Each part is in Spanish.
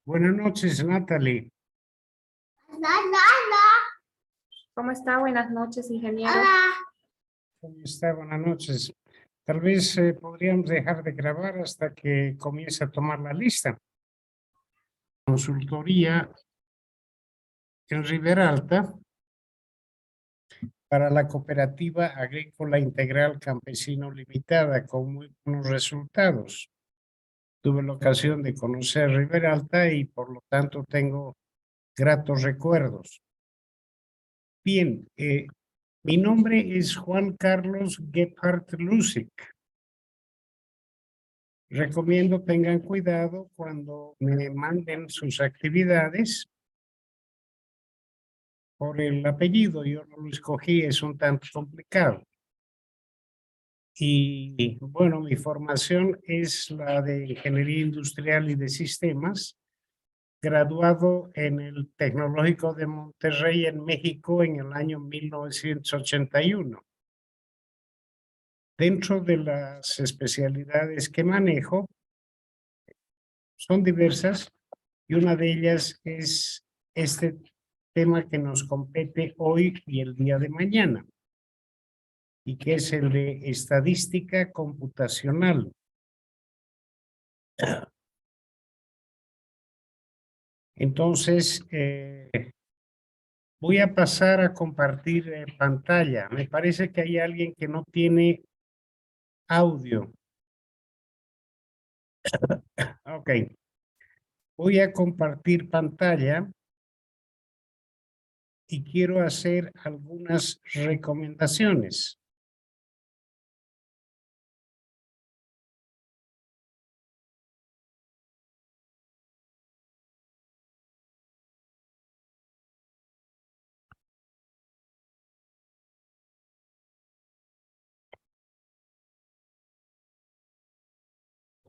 Buenas noches, Natalie. ¿Cómo está? Buenas noches, ingeniero. ¿Cómo está? Buenas noches. Tal vez podríamos dejar de grabar hasta que comience a tomar la lista. Consultoría en Ribera Alta para la Cooperativa Agrícola Integral Campesino Limitada con muy buenos resultados. Tuve la ocasión de conocer Ribera Alta y por lo tanto tengo gratos recuerdos. Bien, mi nombre es Juan Carlos Gebhardt Lusig. Recomiendo tengan cuidado cuando me manden sus actividades por el apellido. Yo no lo escogí, es un tanto complicado. Y bueno, mi formación es la de Ingeniería Industrial y de Sistemas, graduado en el Tecnológico de Monterrey en México en el año 1981. Dentro de las especialidades que manejo, son diversas y una de ellas es este tema que nos compete hoy y el día de mañana, y que es el de estadística computacional. Entonces, voy a pasar a compartir pantalla. Me parece que hay alguien que no tiene audio. Ok. Voy a compartir pantalla y quiero hacer algunas recomendaciones.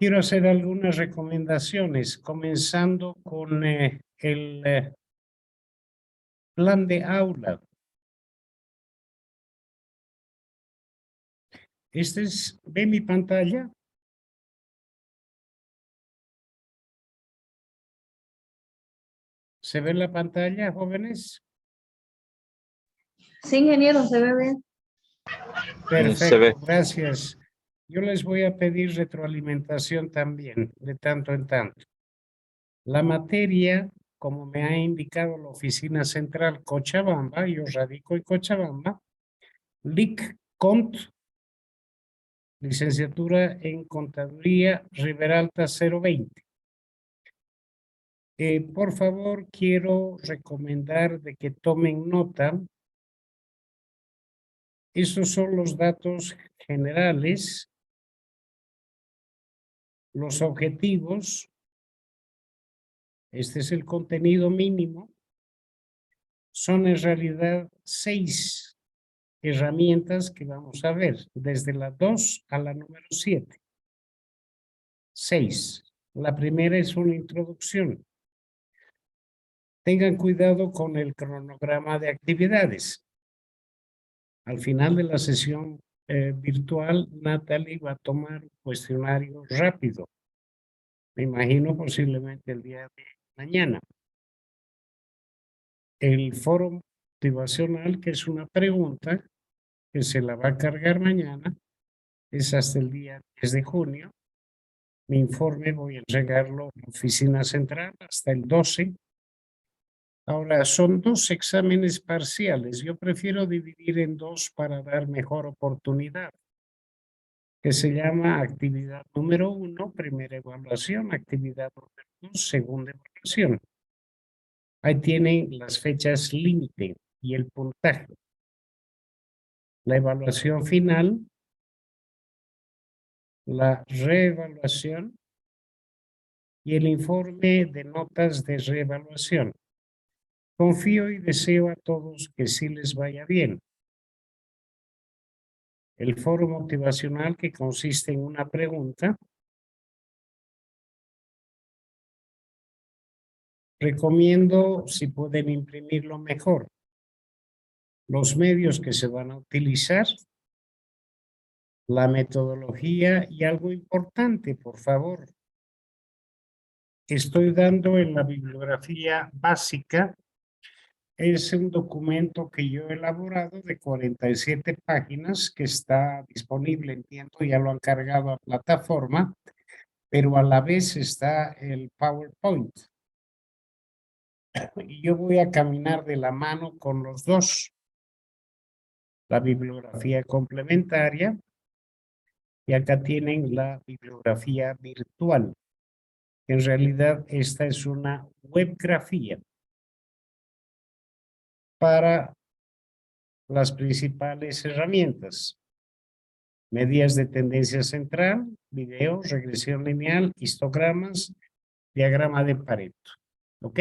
Quiero hacer algunas recomendaciones, comenzando con el plan de aula. ¿Ve mi pantalla? ¿Se ve la pantalla, jóvenes? Sí, ingeniero, se ve bien. Perfecto, gracias. Yo les voy a pedir retroalimentación también, de tanto en tanto. La materia, como me ha indicado la Oficina Central Cochabamba, yo radico en Cochabamba, LIC-CONT, licenciatura en Contaduría, Ribera Alta 020. Por favor, quiero recomendar de que tomen nota. Estos son los datos generales, los objetivos. Este es el contenido mínimo. Son en realidad 6 herramientas que vamos a ver, desde la 2 a la número 7. 6. La primera es una introducción. Tengan cuidado con el cronograma de actividades. Al final de la sesión virtual, Natalie va a tomar un cuestionario rápido. Me imagino posiblemente el día de mañana. El foro motivacional, que es una pregunta que se la va a cargar mañana, es hasta el día 10 de junio. Mi informe voy a entregarlo a la oficina central hasta el 12. Ahora, son 2 exámenes parciales. Yo prefiero dividir en 2 para dar mejor oportunidad, que se llama actividad número 1, primera evaluación, actividad número 2, segunda evaluación. Ahí tienen las fechas límite y el puntaje. La evaluación final, la reevaluación y el informe de notas de reevaluación. Confío y deseo a todos que sí les vaya bien. El foro motivacional, que consiste en una pregunta. Recomiendo, si pueden imprimirlo mejor, los medios que se van a utilizar, la metodología y algo importante, por favor. estoy dando en la bibliografía básica. Es un documento que yo he elaborado de 47 páginas que está disponible, entiendo, ya lo han cargado a plataforma, pero a la vez está el PowerPoint. Y yo voy a caminar de la mano con los dos. La bibliografía complementaria y acá tienen la bibliografía virtual. En realidad esta es una webgrafía para las principales herramientas. Medidas de tendencia central, video, regresión lineal, histogramas, diagrama de Pareto. ¿Ok?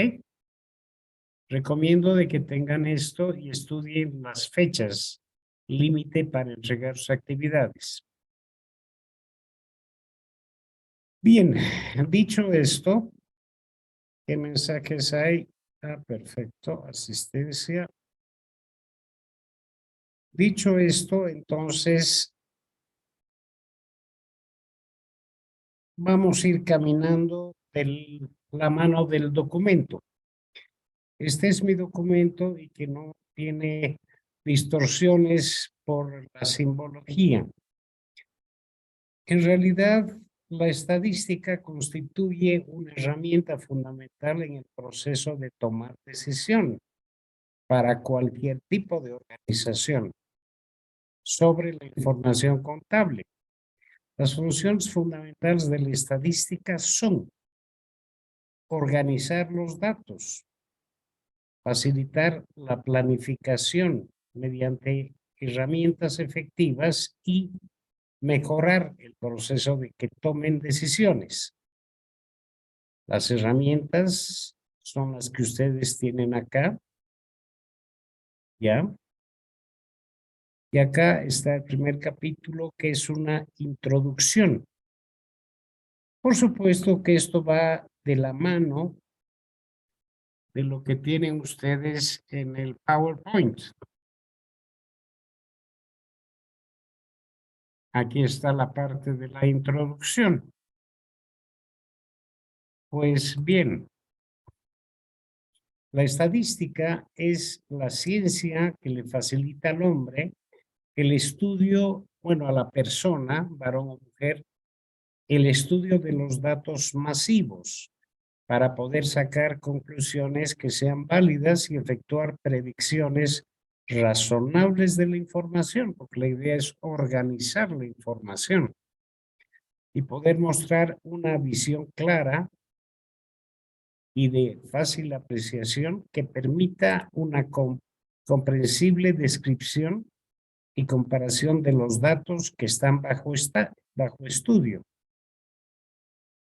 Recomiendo de que tengan esto y estudien las fechas límite para entregar sus actividades. Bien, dicho esto, ¿qué mensajes hay? Ah, perfecto, asistencia. Dicho esto, entonces, vamos a ir caminando de la mano del documento. Este es mi documento y que no tiene distorsiones por la simbología. En realidad, la estadística constituye una herramienta fundamental en el proceso de tomar decisión para cualquier tipo de organización sobre la información contable. Las funciones fundamentales de la estadística son organizar los datos, facilitar la planificación mediante herramientas efectivas y mejorar el proceso de que tomen decisiones. Las herramientas son las que ustedes tienen acá, ¿ya? Y acá está el primer capítulo, que es una introducción. Por supuesto que esto va de la mano de lo que tienen ustedes en el PowerPoint. Aquí está la parte de la introducción. Pues bien, la estadística es la ciencia que le facilita al hombre el estudio, bueno, a la persona, varón o mujer, el estudio de los datos masivos para poder sacar conclusiones que sean válidas y efectuar predicciones razonables de la información, porque la idea es organizar la información y poder mostrar una visión clara y de fácil apreciación que permita una comprensible descripción y comparación de los datos que están bajo estudio.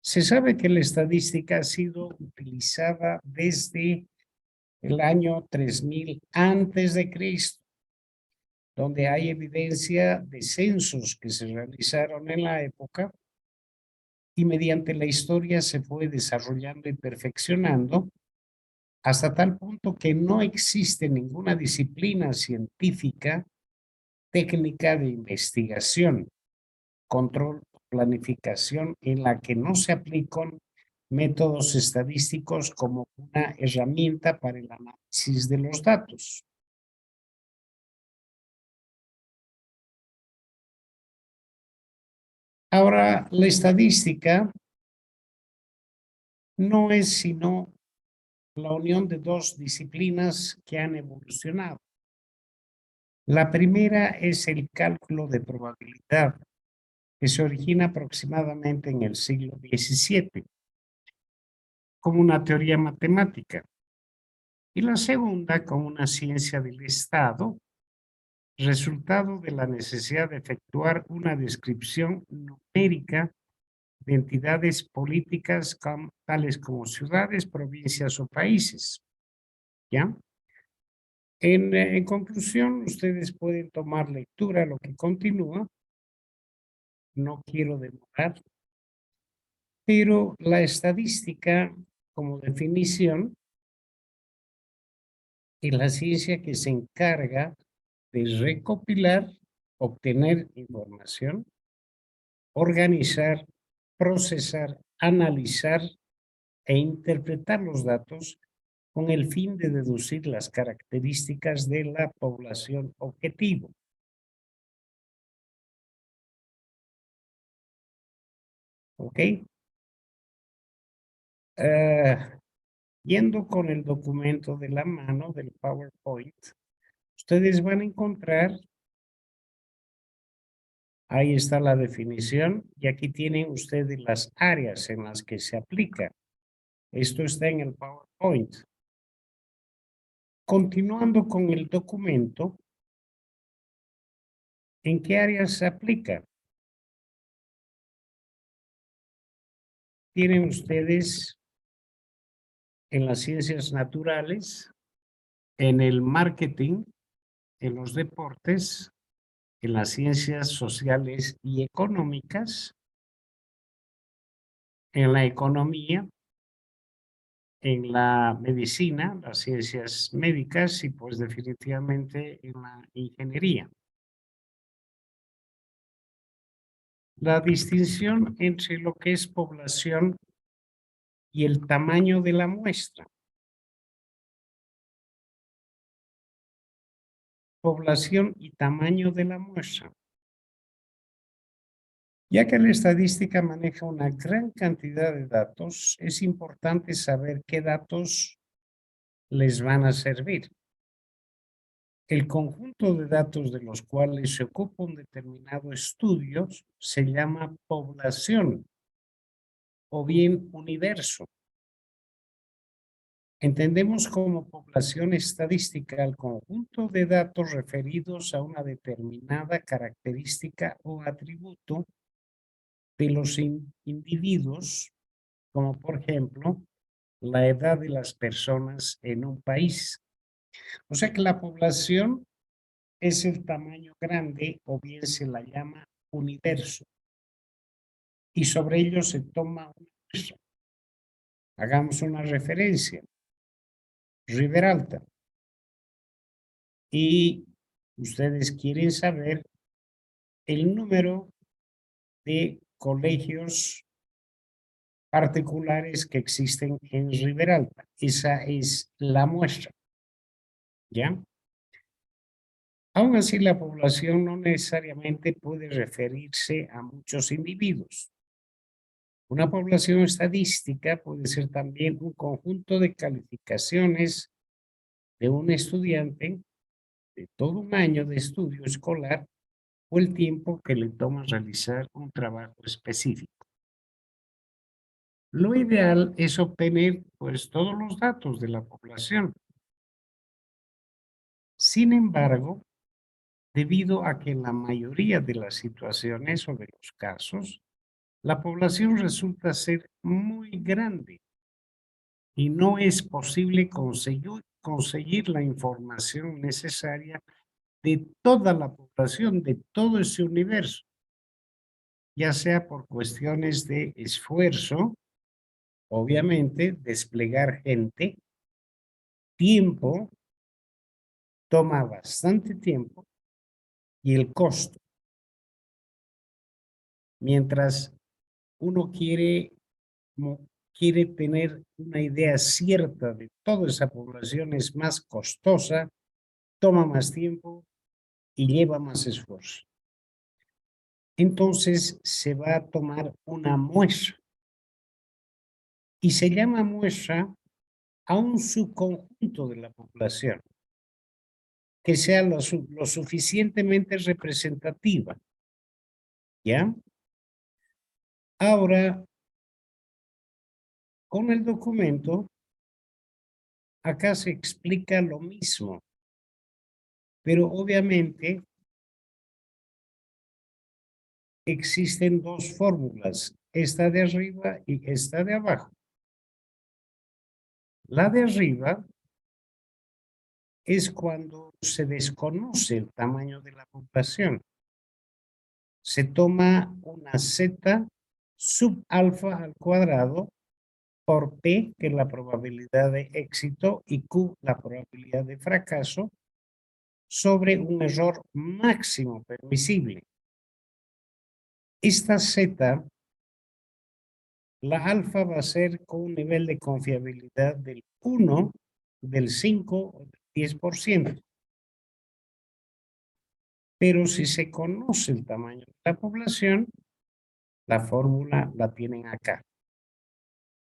Se sabe que la estadística ha sido utilizada desde el año 3000 antes de Cristo, donde hay evidencia de censos que se realizaron en la época y mediante la historia se fue desarrollando y perfeccionando hasta tal punto que no existe ninguna disciplina científica, técnica de investigación, control, planificación en la que no se aplican métodos estadísticos como una herramienta para el análisis de los datos. Ahora, la estadística no es sino la unión de dos disciplinas que han evolucionado. La primera es el cálculo de probabilidad, que se origina aproximadamente en el siglo XVII, como una teoría matemática. Y la segunda como una ciencia del Estado, resultado de la necesidad de efectuar una descripción numérica de entidades políticas tales como ciudades, provincias o países. ¿Ya? En conclusión, ustedes pueden tomar lectura lo que continúa. No quiero demorar, pero la estadística como definición es la ciencia que se encarga de recopilar, obtener información, organizar, procesar, analizar e interpretar los datos con el fin de deducir las características de la población objetivo. ¿Ok? Yendo con el documento de la mano del PowerPoint, ustedes van a encontrar, ahí está la definición, y aquí tienen ustedes las áreas en las que se aplica. Esto está en el PowerPoint. Continuando con el documento, ¿en qué áreas se aplica? Tienen ustedes en las ciencias naturales, en el marketing, en los deportes, en las ciencias sociales y económicas, en la economía, en la medicina, las ciencias médicas y pues definitivamente en la ingeniería. La distinción entre lo que es población y el tamaño de la muestra. Población y tamaño de la muestra. Ya que la estadística maneja una gran cantidad de datos, es importante saber qué datos les van a servir. El conjunto de datos de los cuales se ocupa un determinado estudio se llama población o bien universo. Entendemos como población estadística al conjunto de datos referidos a una determinada característica o atributo de los individuos, como por ejemplo, la edad de las personas en un país. O sea que la población es el tamaño grande o bien se la llama universo. Y sobre ello se toma una muestra. Hagamos una referencia. Riberalta. Y ustedes quieren saber el número de colegios particulares que existen en Riberalta. Esa es la muestra. ¿Ya? Aún así, la población no necesariamente puede referirse a muchos individuos. Una población estadística puede ser también un conjunto de calificaciones de un estudiante de todo un año de estudio escolar o el tiempo que le toma realizar un trabajo específico. Lo ideal es obtener pues todos los datos de la población. Sin embargo, debido a que en la mayoría de las situaciones o de los casos, la población resulta ser muy grande y no es posible conseguir la información necesaria de toda la población, de todo ese universo, ya sea por cuestiones de esfuerzo, obviamente, desplegar gente, tiempo, toma bastante tiempo, y el costo. Mientras uno quiere tener una idea cierta de toda esa población, es más costosa, toma más tiempo y lleva más esfuerzo. Entonces se va a tomar una muestra y se llama muestra a un subconjunto de la población que sea lo suficientemente representativa. ¿Ya? Ahora, con el documento, acá se explica lo mismo, pero obviamente existen dos fórmulas, esta de arriba y esta de abajo. La de arriba es cuando se desconoce el tamaño de la población. Se toma una z sub alfa al cuadrado por P, que es la probabilidad de éxito, y Q, la probabilidad de fracaso, sobre un error máximo permisible. Esta Z La alfa va a ser con un nivel de confiabilidad del 1, del 5 o del 10%. Pero si se conoce el tamaño de la población, la fórmula la tienen acá.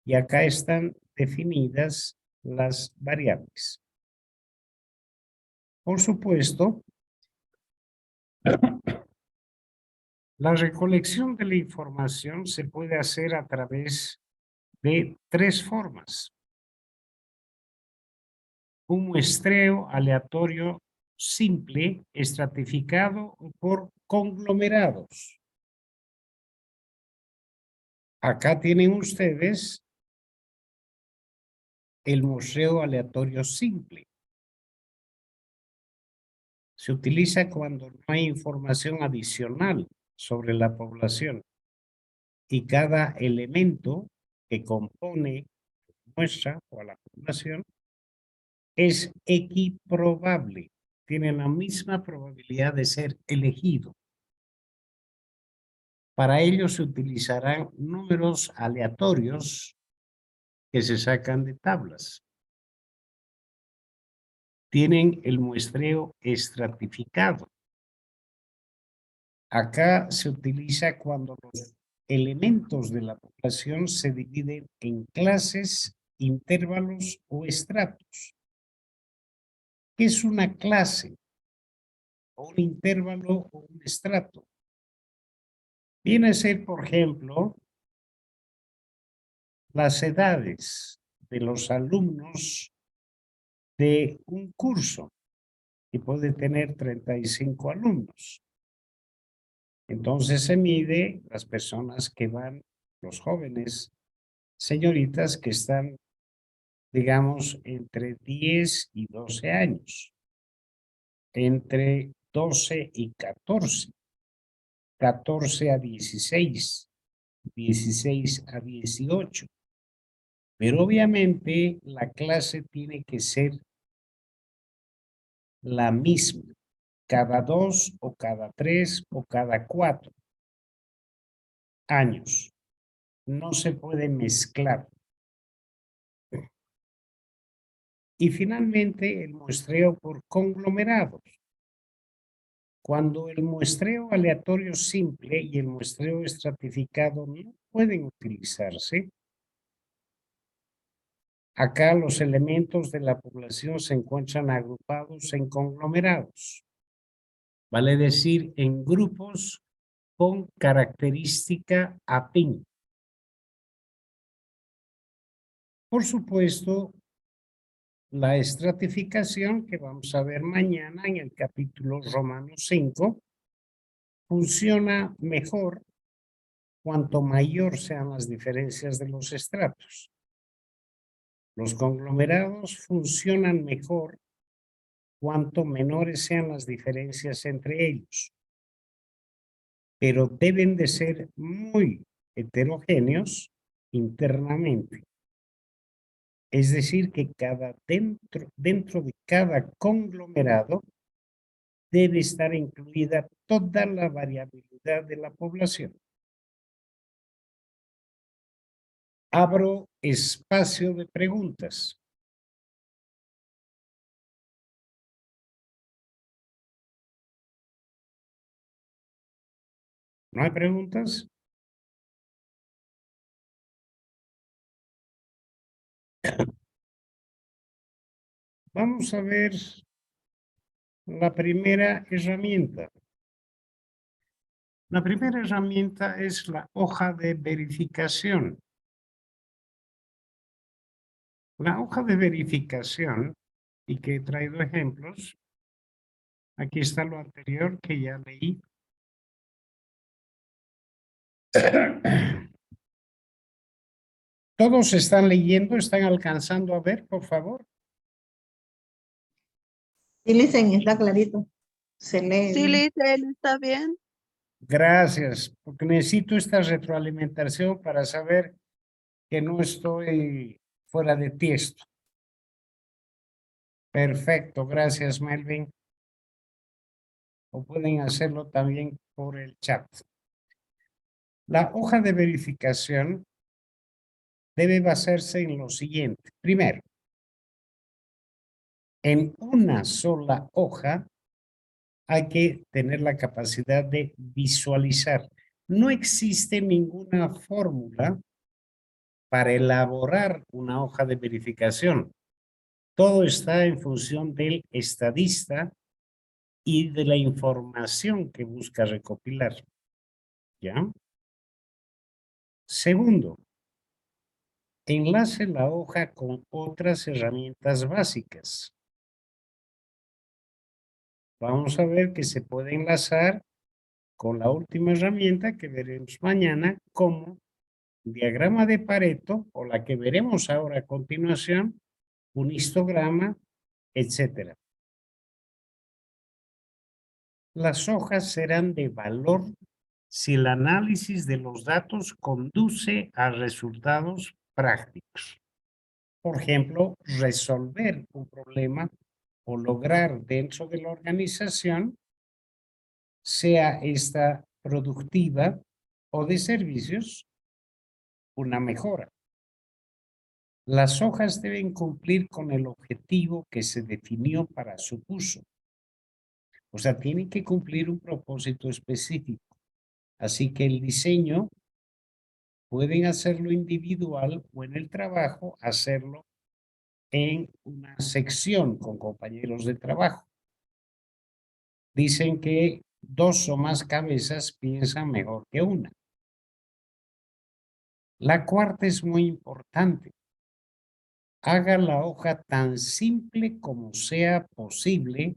Y acá están definidas las variables. Por supuesto, la recolección de la información se puede hacer a través de 3 formas. Un muestreo aleatorio simple, estratificado o por conglomerados. Acá tienen ustedes el muestreo aleatorio simple. Se utiliza cuando no hay información adicional sobre la población y cada elemento que compone la muestra o a la población es equiprobable, tiene la misma probabilidad de ser elegido. Para ello se utilizarán números aleatorios que se sacan de tablas. Tienen el muestreo estratificado. Acá se utiliza cuando los elementos de la población se dividen en clases, intervalos o estratos. ¿Qué es una clase? O un intervalo o un estrato. Viene a ser, por ejemplo, las edades de los alumnos de un curso que puede tener 35 alumnos. Entonces se mide las personas que van, los jóvenes, señoritas que están, digamos, entre 10 y 12 años, entre 12 y 14, 14 a 16, 16 a 18. Pero obviamente la clase tiene que ser la misma, cada 2 o cada 3 o cada 4 años. No se puede mezclar. Y finalmente el muestreo por conglomerados. Cuando el muestreo aleatorio simple y el muestreo estratificado no pueden utilizarse, acá los elementos de la población se encuentran agrupados en conglomerados. Vale decir, en grupos con característica afín. Por supuesto, la estratificación que vamos a ver mañana en el capítulo Romanos 5 funciona mejor cuanto mayor sean las diferencias de los estratos. Los conglomerados funcionan mejor cuanto menores sean las diferencias entre ellos, pero deben de ser muy heterogéneos internamente. Es decir, que dentro de cada conglomerado debe estar incluida toda la variabilidad de la población. Abro espacio de preguntas. ¿No hay preguntas? Vamos a ver la primera herramienta. La primera herramienta es la hoja de verificación. La hoja de verificación, y que he traído ejemplos, aquí está lo anterior que ya leí. ¿Todos están leyendo? ¿Están alcanzando a ver, por favor? Sí, listen, está clarito. Se lee. Sí, Lisel, está bien. Gracias, porque necesito esta retroalimentación para saber que no estoy fuera de tiesto. Perfecto, gracias, Melvin. O pueden hacerlo también por el chat. La hoja de verificación debe basarse en lo siguiente. Primero, en una sola hoja hay que tener la capacidad de visualizar. No existe ninguna fórmula para elaborar una hoja de verificación. Todo está en función del estadista y de la información que busca recopilar. ¿Ya? Segundo, enlace la hoja con otras herramientas básicas. Vamos a ver que se puede enlazar con la última herramienta que veremos mañana como diagrama de Pareto o la que veremos ahora a continuación, un histograma, etc. Las hojas serán de valor si el análisis de los datos conduce a resultados prácticos. Por ejemplo, resolver un problema o lograr dentro de la organización, sea esta productiva o de servicios, una mejora. Las hojas deben cumplir con el objetivo que se definió para su uso. O sea, tienen que cumplir un propósito específico. Así que el diseño pueden hacerlo individual o en el trabajo hacerlo en una sección con compañeros de trabajo. Dicen que dos o más cabezas piensan mejor que una. La cuarta es muy importante. Haga la hoja tan simple como sea posible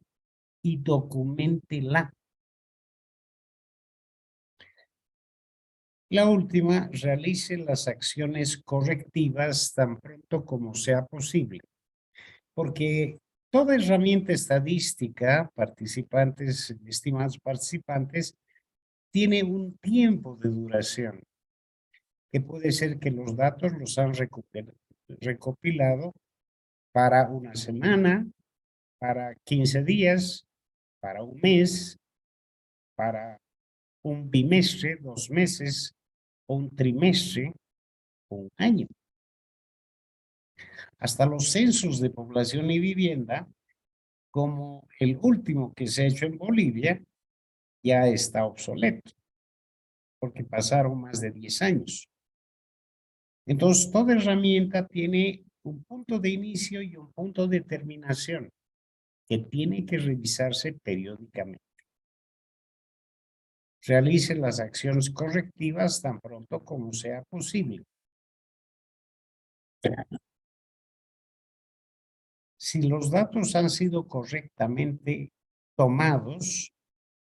y documéntela. La última, realice las acciones correctivas tan pronto como sea posible. Porque toda herramienta estadística, estimados participantes, tiene un tiempo de duración, que puede ser que los datos los han recopilado para una semana, para 15 días, para un mes, para un bimestre, 2 meses, o un trimestre, o un año. Hasta los censos de población y vivienda, como el último que se ha hecho en Bolivia, ya está obsoleto, porque pasaron más de 10 años. Entonces, toda herramienta tiene un punto de inicio y un punto de terminación que tiene que revisarse periódicamente. Realice las acciones correctivas tan pronto como sea posible. Si los datos han sido correctamente tomados,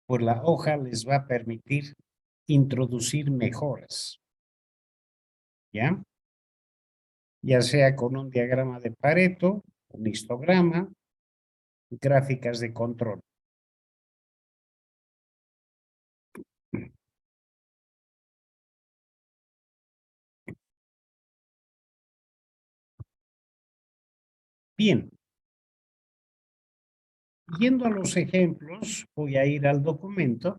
pues la hoja les va a permitir introducir mejoras. ¿Ya? Ya sea con un diagrama de Pareto, un histograma, gráficas de control. Bien. Yendo a los ejemplos, voy a ir al documento.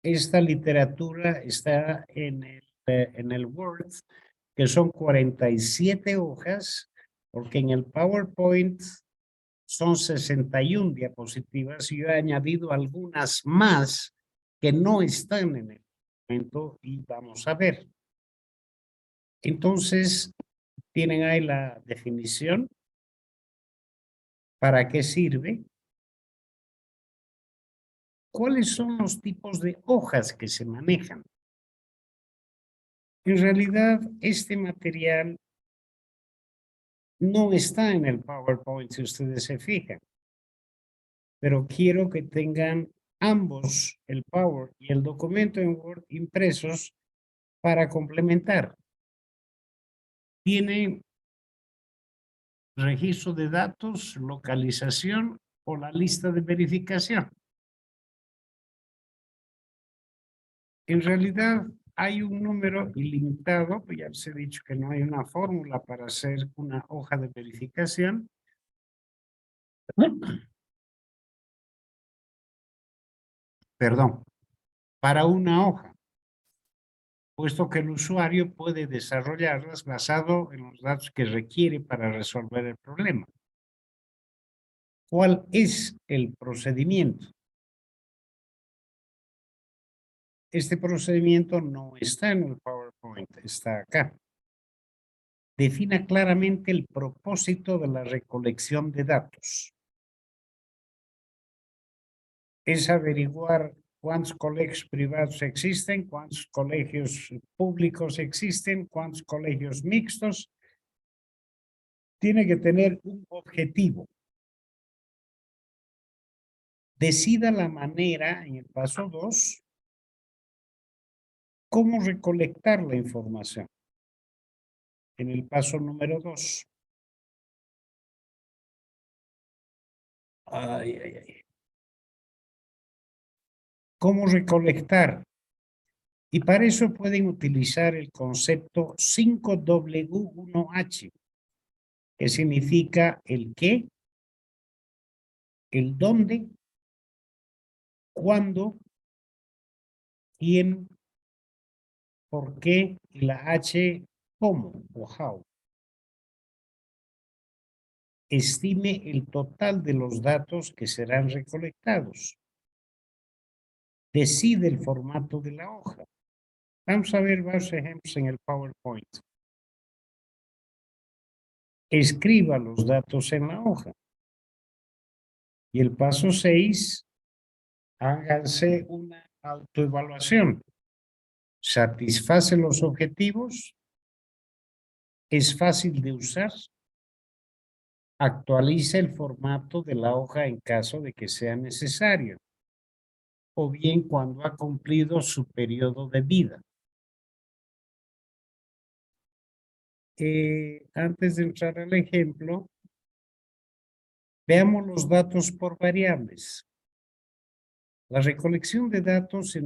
Esta literatura está en el Word, que son 47 hojas, porque en el PowerPoint son 61 diapositivas y yo he añadido algunas más que no están en el documento y vamos a ver. Entonces, tienen ahí la definición. ¿Para qué sirve? ¿Cuáles son los tipos de hojas que se manejan? En realidad, este material no está en el PowerPoint, si ustedes se fijan. Pero quiero que tengan ambos, el Power y el documento en Word impresos para complementar. Tiene registro de datos, localización o la lista de verificación. En realidad hay un número ilimitado, ya les he dicho que no hay una fórmula para hacer una hoja de verificación. Perdón, para una hoja. puesto que el usuario puede desarrollarlas basado en los datos que requiere para resolver el problema. ¿Cuál es el procedimiento? Este procedimiento no está en el PowerPoint, está acá. Defina claramente el propósito de la recolección de datos. Es averiguar cuántos colegios privados existen, cuántos colegios públicos existen, cuántos colegios mixtos. Tiene que tener un objetivo. Decida la manera, en el paso 2, cómo recolectar la información. En el paso número 2. ¿Cómo recolectar? Y para eso pueden utilizar el concepto 5W1H, que significa el qué, el dónde, cuándo, quién, por qué y la H, cómo o how. Estime el total de los datos que serán recolectados. Decide el formato de la hoja. Vamos a ver varios ejemplos en el PowerPoint. Escriba los datos en la hoja. Y el paso 6, háganse una autoevaluación. ¿Satisface los objetivos? ¿Es fácil de usar? Actualiza el formato de la hoja en caso de que sea necesario, o bien cuando ha cumplido su periodo de vida. Antes de entrar al ejemplo, veamos los datos por variables. La recolección de datos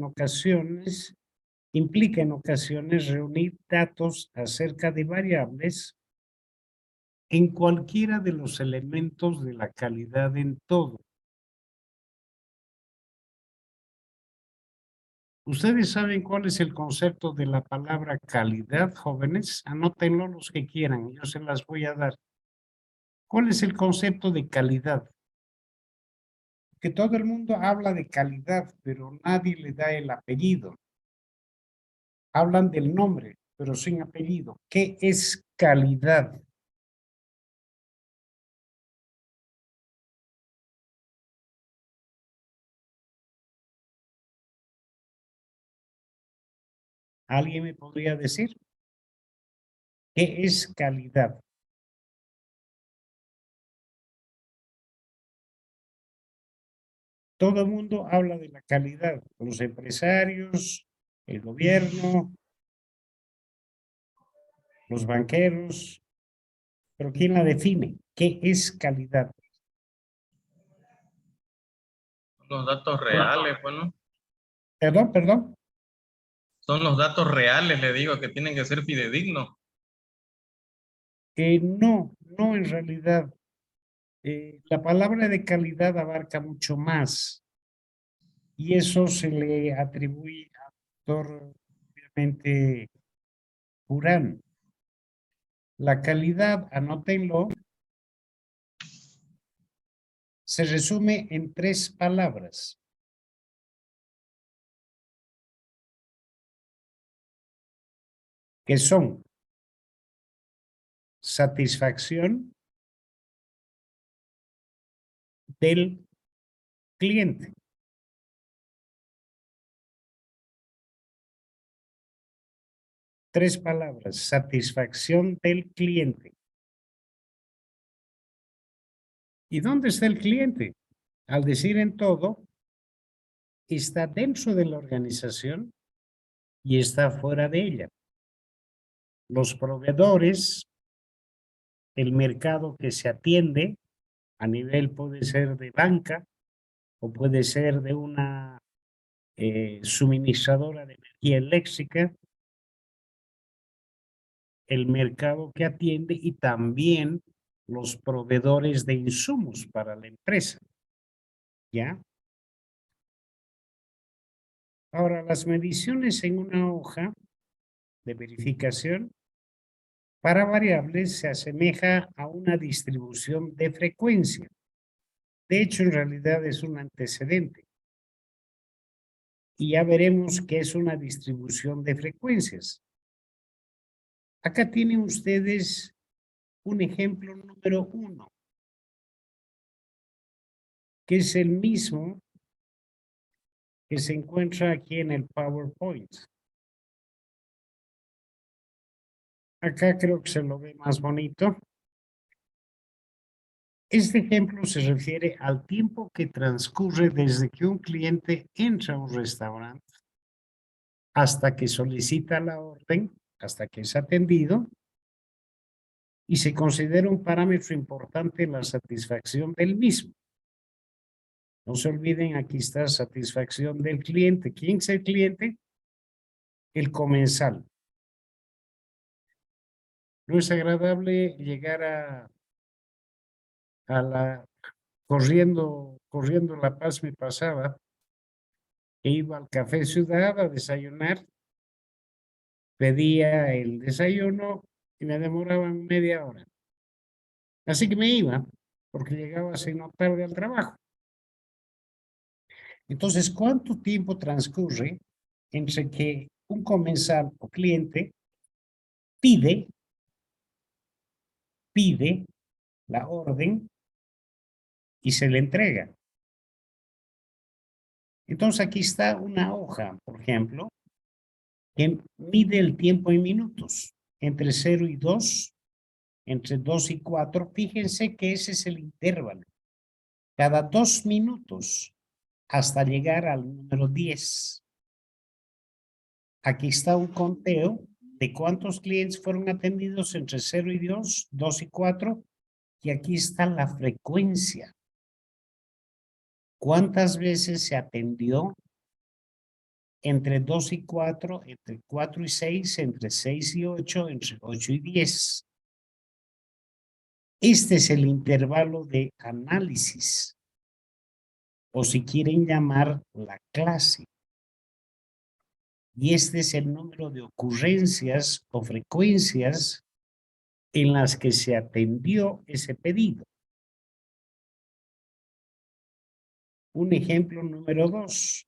implica en ocasiones reunir datos acerca de variables en cualquiera de los elementos de la calidad en todo. ¿Ustedes saben cuál es el concepto de la palabra calidad, jóvenes? Anótenlo los que quieran, yo se las voy a dar. ¿Cuál es el concepto de calidad? Que todo el mundo habla de calidad, pero nadie le da el apellido. Hablan del nombre, pero sin apellido. ¿Qué es calidad? ¿Alguien me podría decir? ¿Qué es calidad? Todo el mundo habla de la calidad, los empresarios, el gobierno, los banqueros, pero ¿quién la define? ¿Qué es calidad? Los datos reales, bueno. Perdón. Son los datos reales, le digo, que tienen que ser fidedignos. No en realidad. La palabra de calidad abarca mucho más y eso se le atribuye al doctor, obviamente, Urán. La calidad, anótenlo, se resume en 3 palabras. Que son satisfacción del cliente. Tres palabras, satisfacción del cliente. ¿Y dónde está el cliente? Al decir en todo, está dentro de la organización y está fuera de ella. Los proveedores, el mercado que se atiende a nivel puede ser de banca o puede ser de una suministradora de energía eléctrica, el mercado que atiende y también los proveedores de insumos para la empresa. ¿Ya? Ahora, las mediciones en una hoja de verificación para variables se asemeja a una distribución de frecuencia. De hecho, en realidad es un antecedente. Y ya veremos qué es una distribución de frecuencias. Acá tienen ustedes un ejemplo número 1, que es el mismo que se encuentra aquí en el PowerPoint. Acá creo que se lo ve más bonito. Este ejemplo se refiere al tiempo que transcurre desde que un cliente entra a un restaurante hasta que solicita la orden, hasta que es atendido, y se considera un parámetro importante la satisfacción del mismo. No se olviden, aquí está satisfacción del cliente. ¿Quién es el cliente? El comensal. No es agradable llegar a la corriendo La Paz me pasaba, que iba al Café Ciudad a desayunar, pedía el desayuno y me demoraba media hora. Así que me iba, porque llegaba así no tarde al trabajo. Entonces, ¿cuánto tiempo transcurre entre que un comensal o cliente pide la orden y se le entrega? Entonces, aquí está una hoja, por ejemplo, que mide el tiempo en minutos, entre 0 y 2, entre 2 y 4. Fíjense que ese es el intervalo. Cada 2 minutos hasta llegar al número 10. Aquí está un conteo de cuántos clientes fueron atendidos entre 0 y 2, 2 y 4, y aquí está la frecuencia. ¿Cuántas veces se atendió? Entre 2 y 4, entre 4 y 6, entre 6 y 8, entre 8 y 10. Este es el intervalo de análisis, o si quieren llamar la clase. Y este es el número de ocurrencias o frecuencias en las que se atendió ese pedido. Un ejemplo número 2.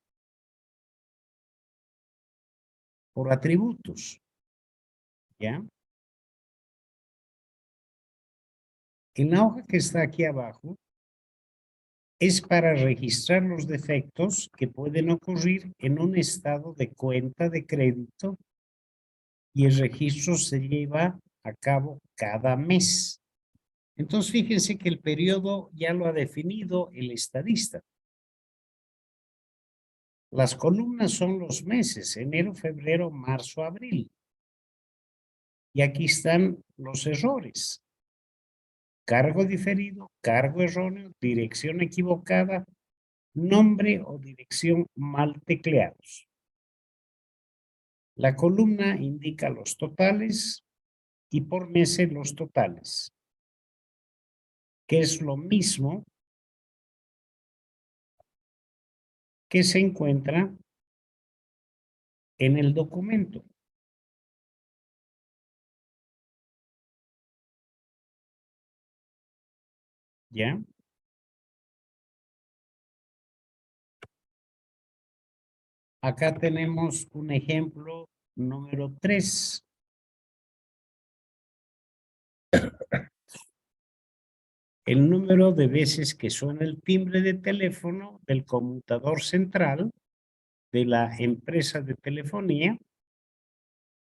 Por atributos. ¿Ya? En la hoja que está aquí abajo es para registrar los defectos que pueden ocurrir en un estado de cuenta de crédito, y el registro se lleva a cabo cada mes. Entonces, fíjense que el periodo ya lo ha definido el estadista. Las columnas son los meses: enero, febrero, marzo, abril. Y aquí están los errores: cargo diferido, cargo erróneo, dirección equivocada, nombre o dirección mal tecleados. La columna indica los totales y por meses los totales, que es lo mismo que se encuentra en el documento. ¿Ya? Acá tenemos un ejemplo número 3. El número de veces que suena el timbre de teléfono del conmutador central de la empresa de telefonía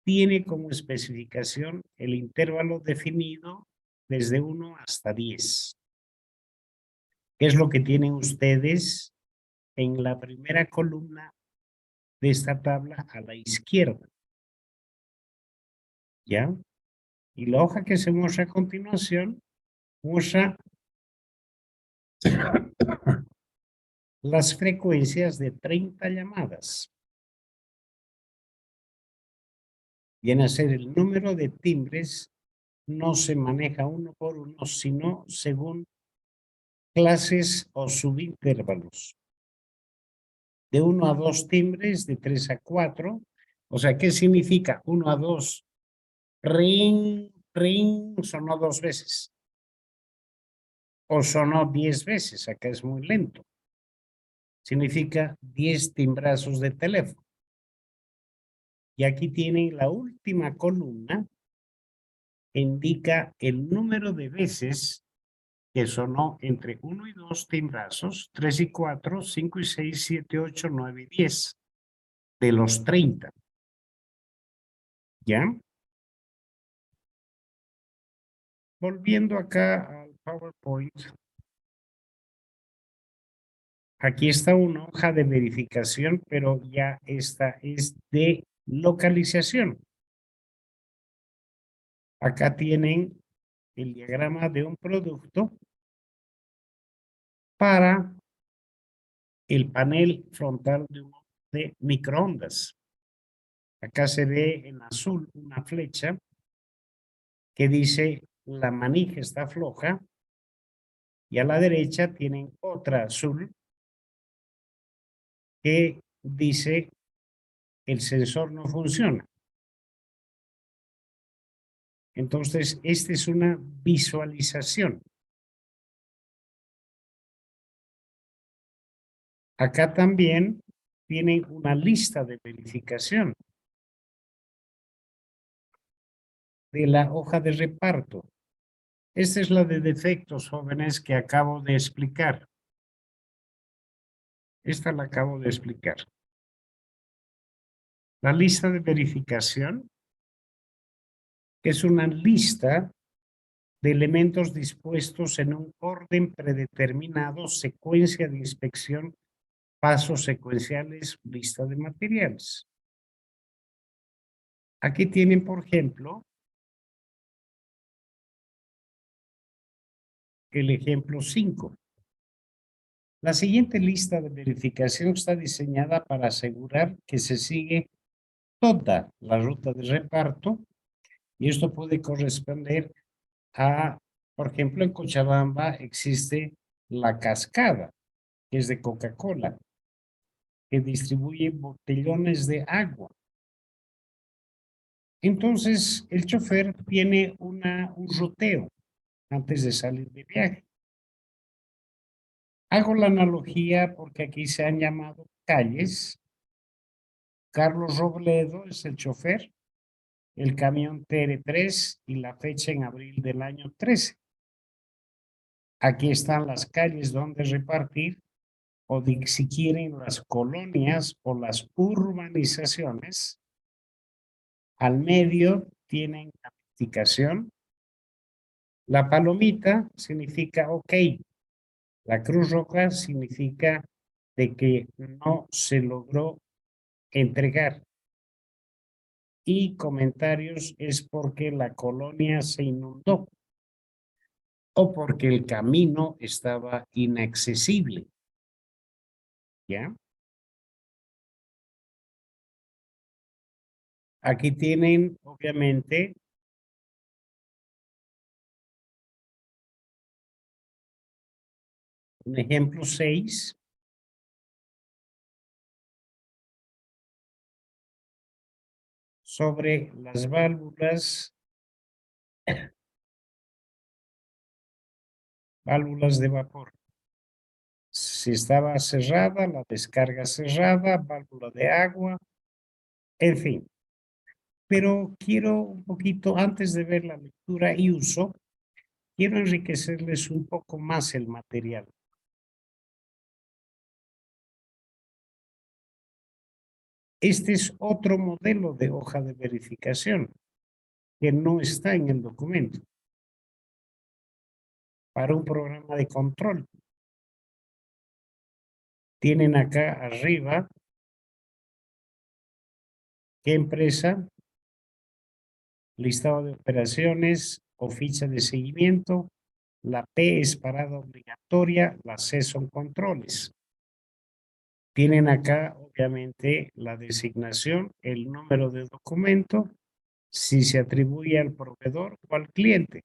tiene como especificación el intervalo definido desde 1 hasta 10. ¿Qué es lo que tienen ustedes en la primera columna de esta tabla a la izquierda? ¿Ya? Y la hoja que se muestra a continuación muestra las frecuencias de 30 llamadas. Viene a ser el número de timbres, no se maneja uno por uno, sino según clases o subintervalos. De 1 a 2 timbres, de 3 a 4, O sea, ¿qué significa 1 a 2? Ring, ring, sonó 2 veces. O sonó 10 veces, acá es muy lento. Significa 10 timbrazos de teléfono. Y aquí tienen la última columna, indica el número de veces que sonó entre 1 y 2 timbrazos, 3 y 4, 5 y 6, 7, 8, 9 y 10, de los 30. ¿Ya? Volviendo acá al PowerPoint, aquí está una hoja de verificación, pero ya esta es de localización. Acá tienen el diagrama de un producto para el panel frontal de microondas. Acá se ve en azul una flecha que dice la manija está floja y a la derecha tienen otra azul que dice el sensor no funciona. Entonces, esta es una visualización. Acá también tienen una lista de verificación de la hoja de reparto. Esta es la de defectos, jóvenes, que acabo de explicar. Esta la acabo de explicar. La lista de verificación es una lista de elementos dispuestos en un orden predeterminado, secuencia de inspección, pasos secuenciales, lista de materiales. Aquí tienen, por ejemplo, el ejemplo 5. La siguiente lista de verificación está diseñada para asegurar que se sigue toda la ruta de reparto y esto puede corresponder a, por ejemplo, en Cochabamba existe La Cascada, que es de Coca-Cola, que distribuye botellones de agua. Entonces, el chofer tiene un ruteo antes de salir de viaje. Hago la analogía porque aquí se han llamado calles. Carlos Robledo es el chofer, el camión TR3 y la fecha en abril del año 13. Aquí están las calles donde repartir o si quieren las colonias o las urbanizaciones. Al medio tienen calificación. La palomita significa ok. La cruz roja significa de que no se logró entregar. Y comentarios es porque la colonia se inundó o porque el camino estaba inaccesible. ¿Ya? Aquí tienen, obviamente, un ejemplo 6. Sobre las válvulas de vapor. Si estaba cerrada, la descarga cerrada, válvula de agua, en fin. Pero quiero un poquito, antes de ver la lectura y uso, quiero enriquecerles un poco más el material. Este es otro modelo de hoja de verificación que no está en el documento para un programa de control. Tienen acá arriba qué empresa, listado de operaciones o ficha de seguimiento. La P es parada obligatoria, la C son controles. Tienen acá, obviamente, la designación, el número de documento, si se atribuye al proveedor o al cliente.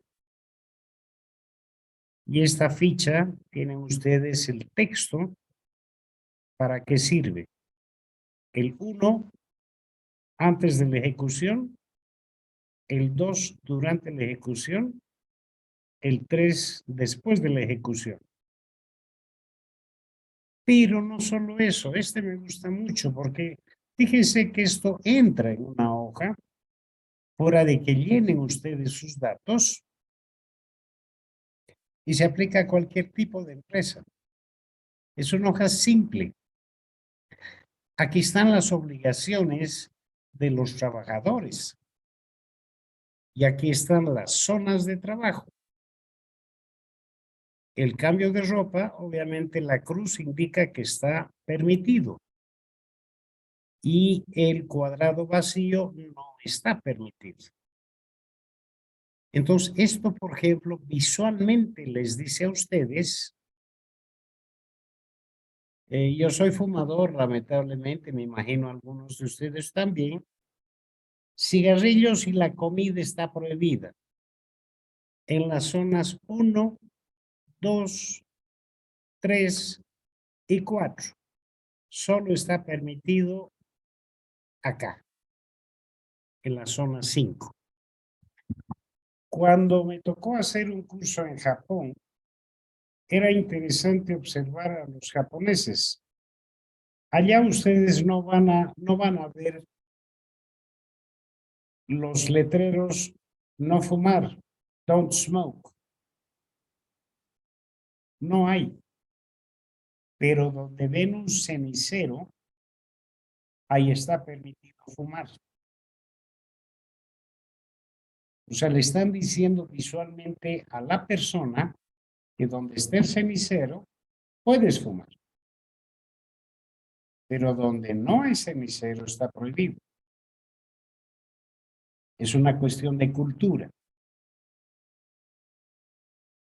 Y esta ficha, tienen ustedes el texto, ¿para qué sirve? El 1 antes de la ejecución, el 2 durante la ejecución, el 3 después de la ejecución. Pero no solo eso, este me gusta mucho porque fíjense que esto entra en una hoja, fuera de que llenen ustedes sus datos, y se aplica a cualquier tipo de empresa. Es una hoja simple. Aquí están las obligaciones de los trabajadores. Y aquí están las zonas de trabajo. El cambio de ropa, obviamente la cruz indica que está permitido. Y el cuadrado vacío no está permitido. Entonces, esto, por ejemplo, visualmente les dice a ustedes, yo soy fumador, lamentablemente, me imagino algunos de ustedes también, cigarrillos y la comida está prohibida. En las zonas 1, 2, 3 y 4. Solo está permitido acá, en la zona 5. Cuando me tocó hacer un curso en Japón, era interesante observar a los japoneses. Allá ustedes no van a ver los letreros no fumar, don't smoke. No hay. Pero donde ven un cenicero, ahí está permitido fumar. O sea, le están diciendo visualmente a la persona que donde esté el cenicero, puedes fumar. Pero donde no hay cenicero está prohibido. Es una cuestión de cultura.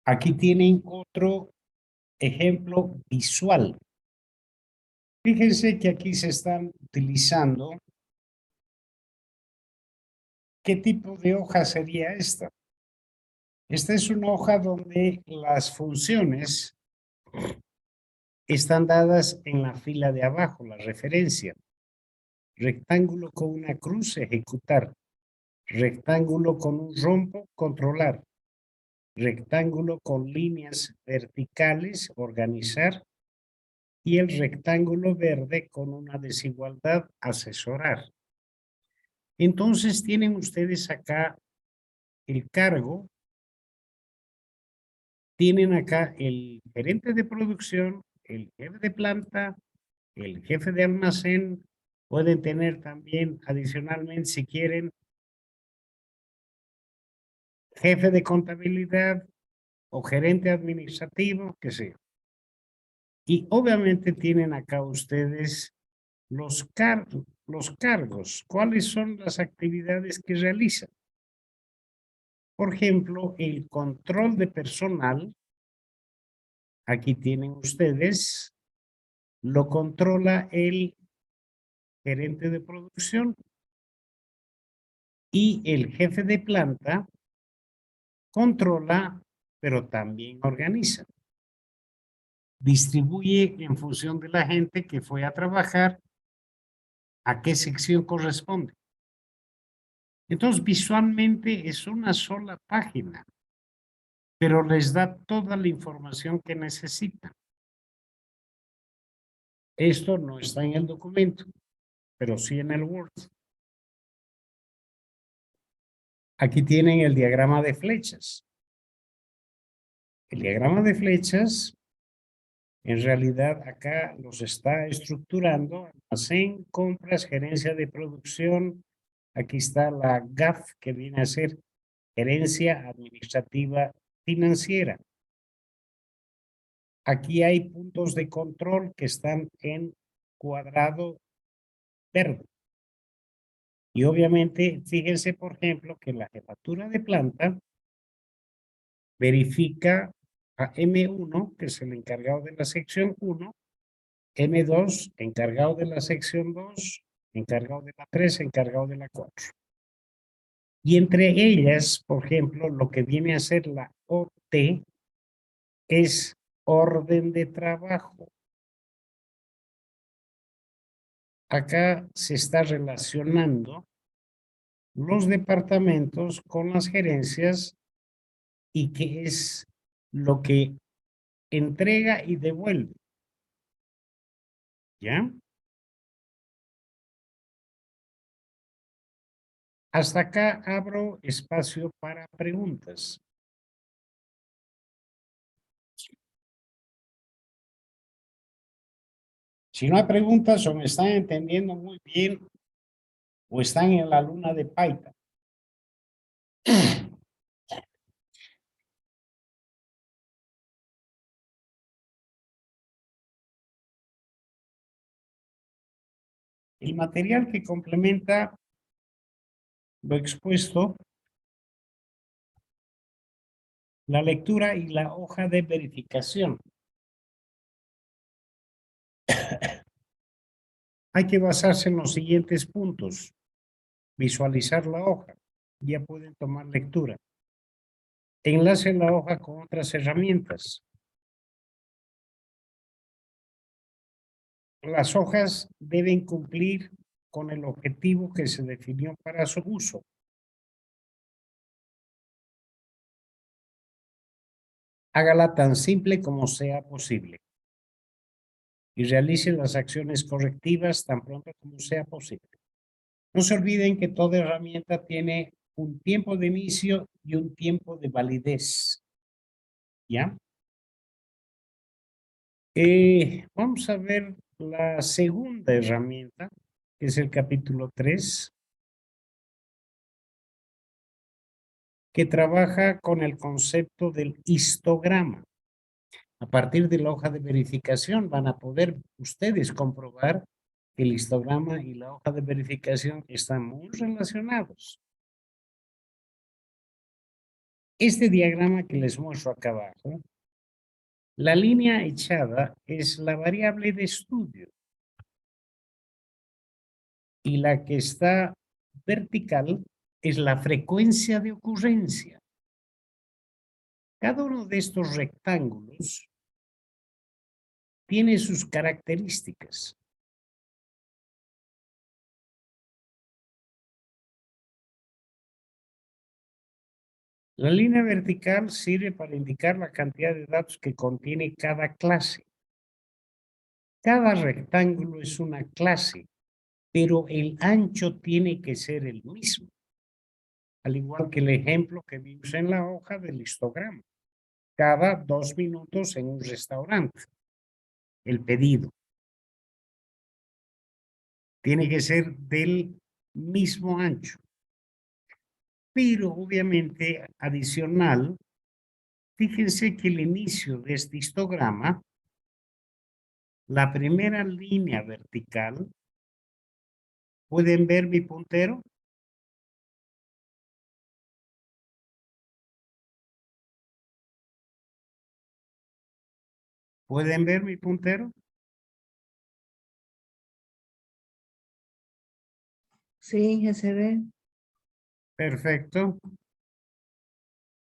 Aquí tienen otro ejemplo visual. Fíjense que aquí se están utilizando. ¿Qué tipo de hoja sería esta? Esta es una hoja donde las funciones están dadas en la fila de abajo, la referencia. Rectángulo con una cruz, ejecutar. Rectángulo con un rombo, controlar. Rectángulo con líneas verticales, organizar. Y el rectángulo verde con una desigualdad, asesorar. Entonces tienen ustedes acá el cargo, tienen acá el gerente de producción, el jefe de planta, el jefe de almacén, pueden tener también adicionalmente si quieren jefe de contabilidad o gerente administrativo, que sea. Y obviamente tienen acá ustedes los cargos. ¿Cuáles son las actividades que realizan? Por ejemplo, el control de personal. Aquí tienen ustedes. Lo controla el gerente de producción y el jefe de planta controla, pero también organiza. Distribuye en función de la gente que fue a trabajar a qué sección corresponde. Entonces, visualmente es una sola página, pero les da toda la información que necesitan. Esto no está en el documento, pero sí en el Word. Aquí tienen el diagrama de flechas. El diagrama de flechas, en realidad acá los está estructurando, almacén, compras, gerencia de producción. Aquí está la GAF, que viene a ser gerencia administrativa financiera. Aquí hay puntos de control que están en cuadrado verde. Y obviamente, fíjense, por ejemplo, que la jefatura de planta verifica a M1, que es el encargado de la sección 1, M2, encargado de la sección 2, encargado de la 3, encargado de la 4. Y entre ellas, por ejemplo, lo que viene a ser la OT es orden de trabajo. acá se está relacionando los departamentos con las gerencias y qué es lo que entrega y devuelve. ¿Ya? Hasta acá abro espacio para preguntas. Si no hay preguntas o me están entendiendo muy bien o están en la luna de Paita. El material que complementa lo expuesto, la lectura y la hoja de verificación. Hay que basarse en los siguientes puntos. Visualizar la hoja. Ya pueden tomar lectura. Enlace la hoja con otras herramientas. Las hojas deben cumplir con el objetivo que se definió para su uso. Hágala tan simple como sea posible. Y realice las acciones correctivas tan pronto como sea posible. No se olviden que toda herramienta tiene un tiempo de inicio y un tiempo de validez. ¿Ya? Vamos a ver la segunda herramienta, que es el capítulo 3, que trabaja con el concepto del histograma. A partir de la hoja de verificación van a poder ustedes comprobar que el histograma y la hoja de verificación están muy relacionados. Este diagrama que les muestro acá abajo, la línea echada es la variable de estudio y la que está vertical es la frecuencia de ocurrencia. Cada uno de estos rectángulos tiene sus características. La línea vertical sirve para indicar la cantidad de datos que contiene cada clase. Cada rectángulo es una clase, pero el ancho tiene que ser el mismo. Al igual que el ejemplo que vimos en la hoja del histograma. Cada 2 minutos en un restaurante. El pedido. Tiene que ser del mismo ancho. Pero obviamente adicional, fíjense que el inicio de este histograma, la primera línea vertical, ¿pueden ver mi puntero? ¿Pueden ver mi puntero? Sí, se ve. Perfecto.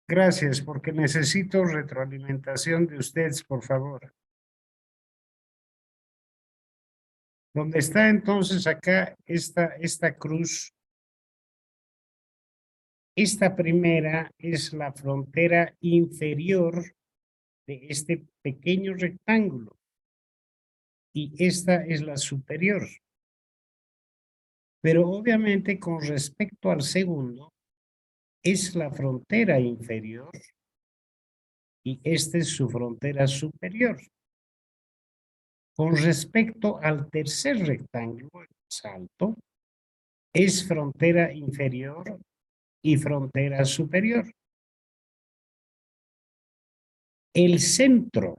Gracias, porque necesito retroalimentación de ustedes, por favor. ¿Dónde está entonces acá esta cruz? Esta primera es la frontera inferior de este pequeño rectángulo. Y esta es la superior. Pero obviamente con respecto al segundo, es la frontera inferior y esta es su frontera superior. Con respecto al tercer rectángulo, el salto, es frontera inferior y frontera superior. El centro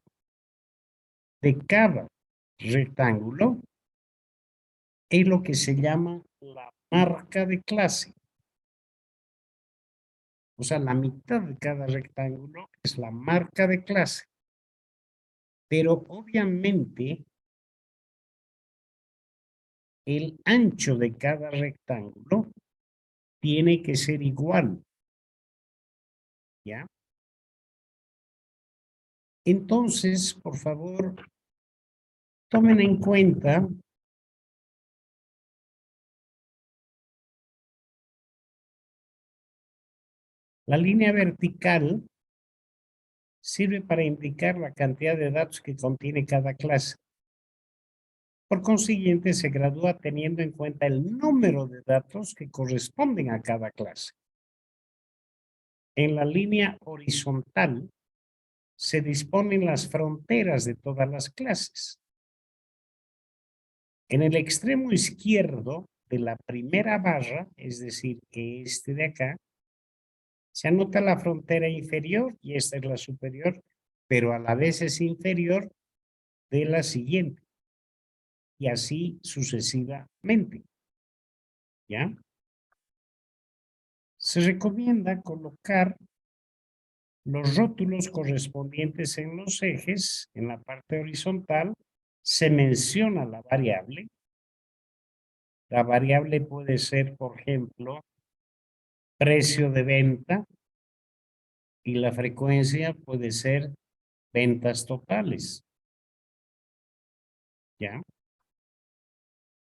de cada rectángulo es lo que se llama la marca de clase. O sea, la mitad de cada rectángulo es la marca de clase. Pero obviamente el ancho de cada rectángulo tiene que ser igual. ¿Ya? Entonces, por favor, tomen en cuenta La línea vertical sirve para indicar la cantidad de datos que contiene cada clase. Por consiguiente, se gradúa teniendo en cuenta el número de datos que corresponden a cada clase. En la línea horizontal se disponen las fronteras de todas las clases. En el extremo izquierdo de la primera barra, es decir, que este de acá, se anota la frontera inferior y esta es la superior, pero a la vez es inferior de la siguiente. Y así sucesivamente. ¿Ya? Se recomienda colocar los rótulos correspondientes en los ejes. En la parte horizontal se menciona la variable. La variable puede ser, por ejemplo, precio de venta y la frecuencia puede ser ventas totales. ¿Ya?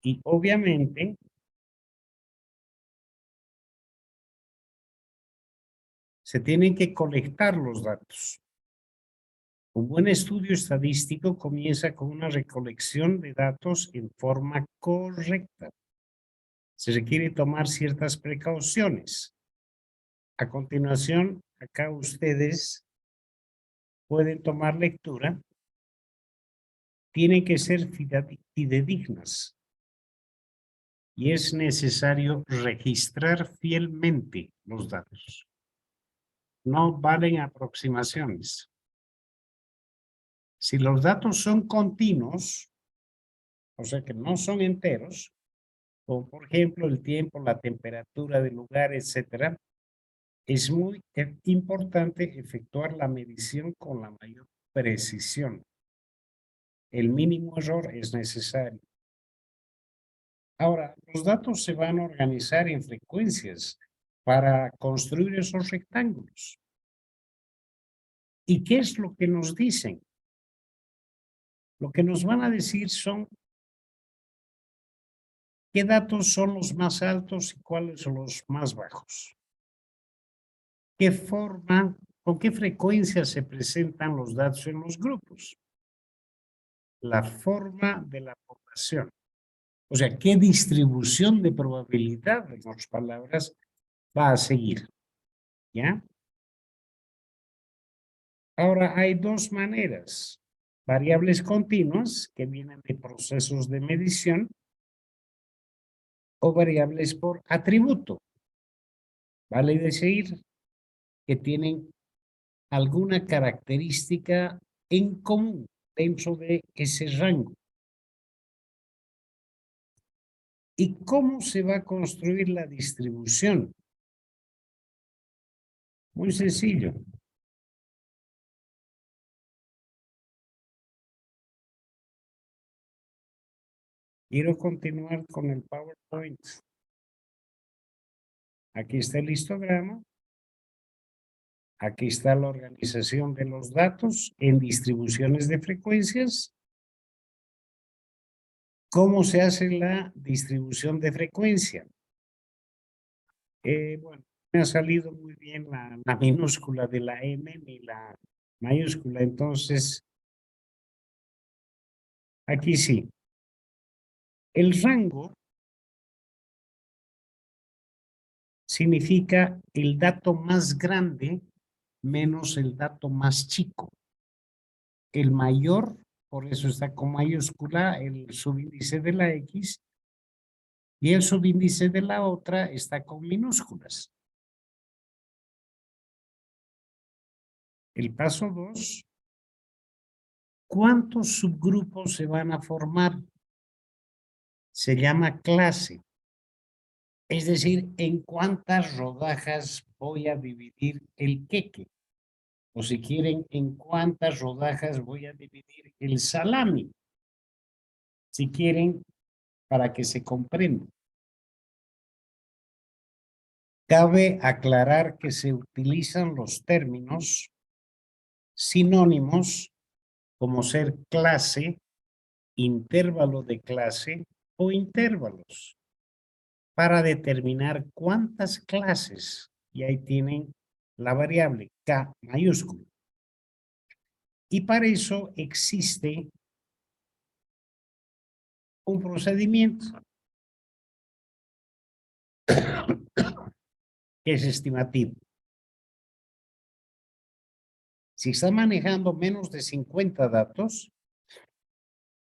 Y obviamente se tienen que colectar los datos. Un buen estudio estadístico comienza con una recolección de datos en forma correcta. Se requiere tomar ciertas precauciones. A continuación, acá ustedes pueden tomar lectura. Tienen que ser fidedignas. Y es necesario registrar fielmente los datos. No valen aproximaciones. Si los datos son continuos, o sea que no son enteros, como por ejemplo el tiempo, la temperatura del lugar, etcétera, es muy importante efectuar la medición con la mayor precisión. El mínimo error es necesario. Ahora, los datos se van a organizar en frecuencias para construir esos rectángulos. ¿Y qué es lo que nos dicen? Lo que nos van a decir son qué datos son los más altos y cuáles son los más bajos. ¿Qué forma, con qué frecuencia se presentan los datos en los grupos? La forma de la población. O sea, ¿qué distribución de probabilidad, en otras palabras, va a seguir? ¿Ya? Ahora, hay dos maneras. Variables continuas, que vienen de procesos de medición, o variables por atributo. Vale decir que tienen alguna característica en común dentro de ese rango. ¿Y cómo se va a construir la distribución? Muy sencillo. Quiero continuar con el PowerPoint. Aquí está el histograma. Aquí está la organización de los datos en distribuciones de frecuencias. ¿Cómo se hace la distribución de frecuencia? Bueno, me ha salido muy bien la minúscula de la M ni la mayúscula. Entonces, aquí sí. El rango significa el dato más grande menos el dato más chico. El mayor, por eso está con mayúscula, el subíndice de la X, y el subíndice de la otra está con minúsculas. El paso 2, ¿cuántos subgrupos se van a formar? Se llama clase. Es decir, ¿en cuántas rodajas voy a dividir el queque? O si quieren, ¿en cuántas rodajas voy a dividir el salami? Si quieren, para que se comprenda. Cabe aclarar que se utilizan los términos sinónimos como ser clase, intervalo de clase o intervalos para determinar cuántas clases, y ahí tienen la variable K mayúscula. Y para eso existe un procedimiento que es estimativo. Si está manejando menos de 50 datos,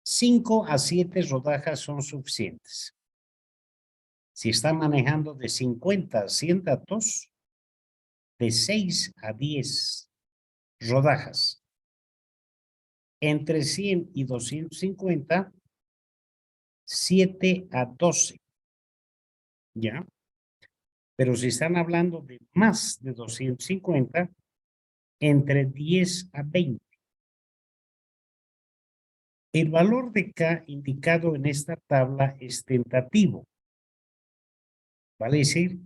5 a 7 rodajas son suficientes. Si está manejando de 50 a 100 datos, de 6 a 10 rodajas. Entre 100 y 250, 7 a 12. ¿Ya? Pero si están hablando de más de 250, entre 10 a 20. El valor de K indicado en esta tabla es tentativo. Vale decir,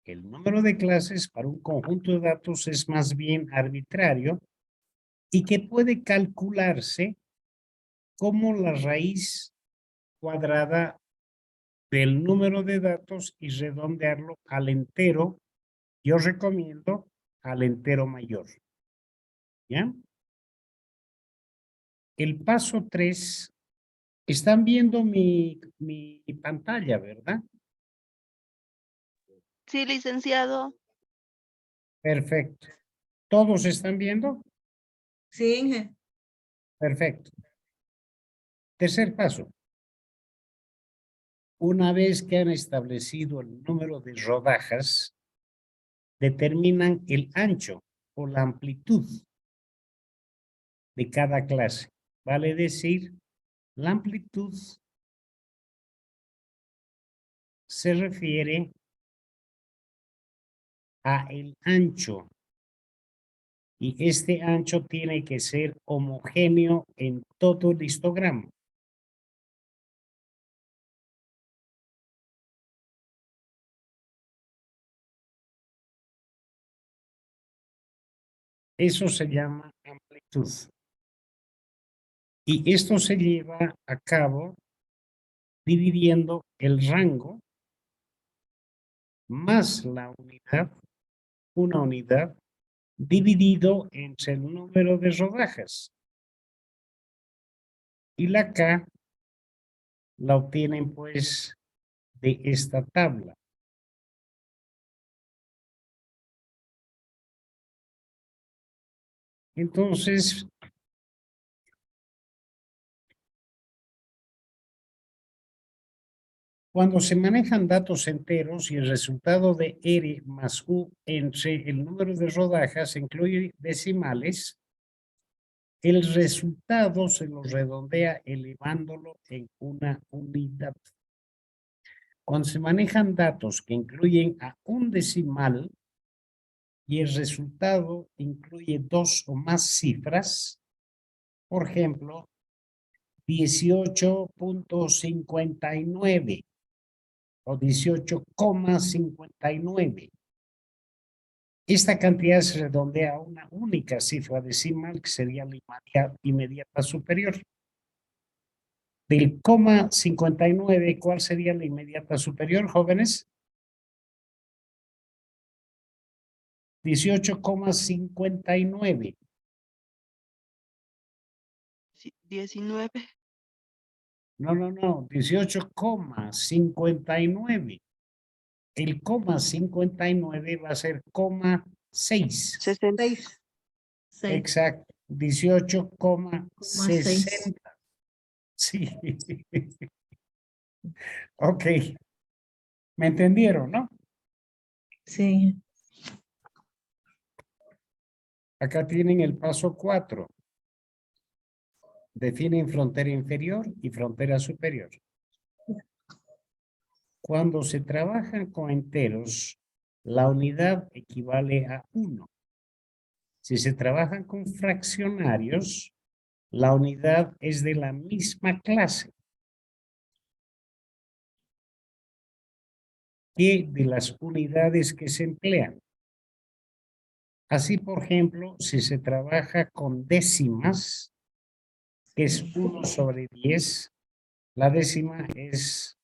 el número de clases para un conjunto de datos es más bien arbitrario y que puede calcularse como la raíz cuadrada del número de datos y redondearlo al entero. Yo recomiendo al entero mayor. ¿Ya? El paso 3, están viendo mi pantalla, ¿verdad? Sí, licenciado. Perfecto. ¿Todos están viendo? Sí, Inge. Perfecto. Tercer paso. Una vez que han establecido el número de rodajas, determinan el ancho o la amplitud de cada clase. Vale decir, la amplitud se refiere a el ancho. Y este ancho tiene que ser homogéneo en todo el histograma. Eso se llama amplitud. Y esto se lleva a cabo dividiendo el rango más la unidad, una unidad, dividido entre el número de rodajas. Y la K la obtienen pues de esta tabla. Entonces, cuando se manejan datos enteros y el resultado de R más U entre el número de rodajas incluye decimales, el resultado se lo redondea elevándolo en una unidad. Cuando se manejan datos que incluyen a un decimal y el resultado incluye 2 o más cifras, por ejemplo, 18.59 o 18,59. Esta cantidad se redondea a una única cifra decimal que sería la inmediata superior. Del 59, ¿cuál sería la inmediata superior, jóvenes? 18,59. 19. No, 18,59. El 59 va a ser 6. 60. 6. Exacto. 18,60. Sí. Ok. ¿Me entendieron, no? Sí. Acá tienen el paso 4. Definen frontera inferior y frontera superior. Cuando se trabaja con enteros, la unidad equivale a 1. Si se trabajan con fraccionarios, la unidad es de la misma clase que de las unidades que se emplean. Así, por ejemplo, si se trabaja con décimas, que es 1/10, la décima es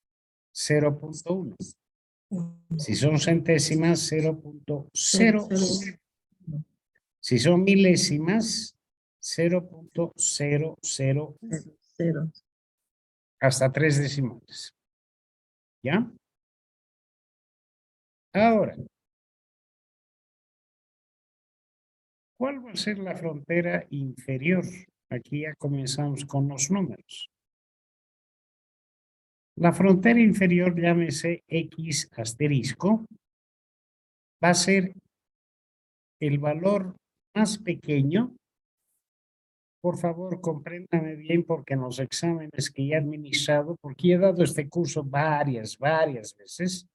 0.1. Si son centésimas, 0.01. Si son milésimas, 0.00 0. hasta 3 decimales. ¿Ya? Ahora, ¿cuál va a ser la frontera inferior? Aquí ya comenzamos con los números. La frontera inferior, llámese X asterisco, va a ser el valor más pequeño. Por favor, compréndame bien porque en los exámenes que he administrado, porque he dado este curso varias veces,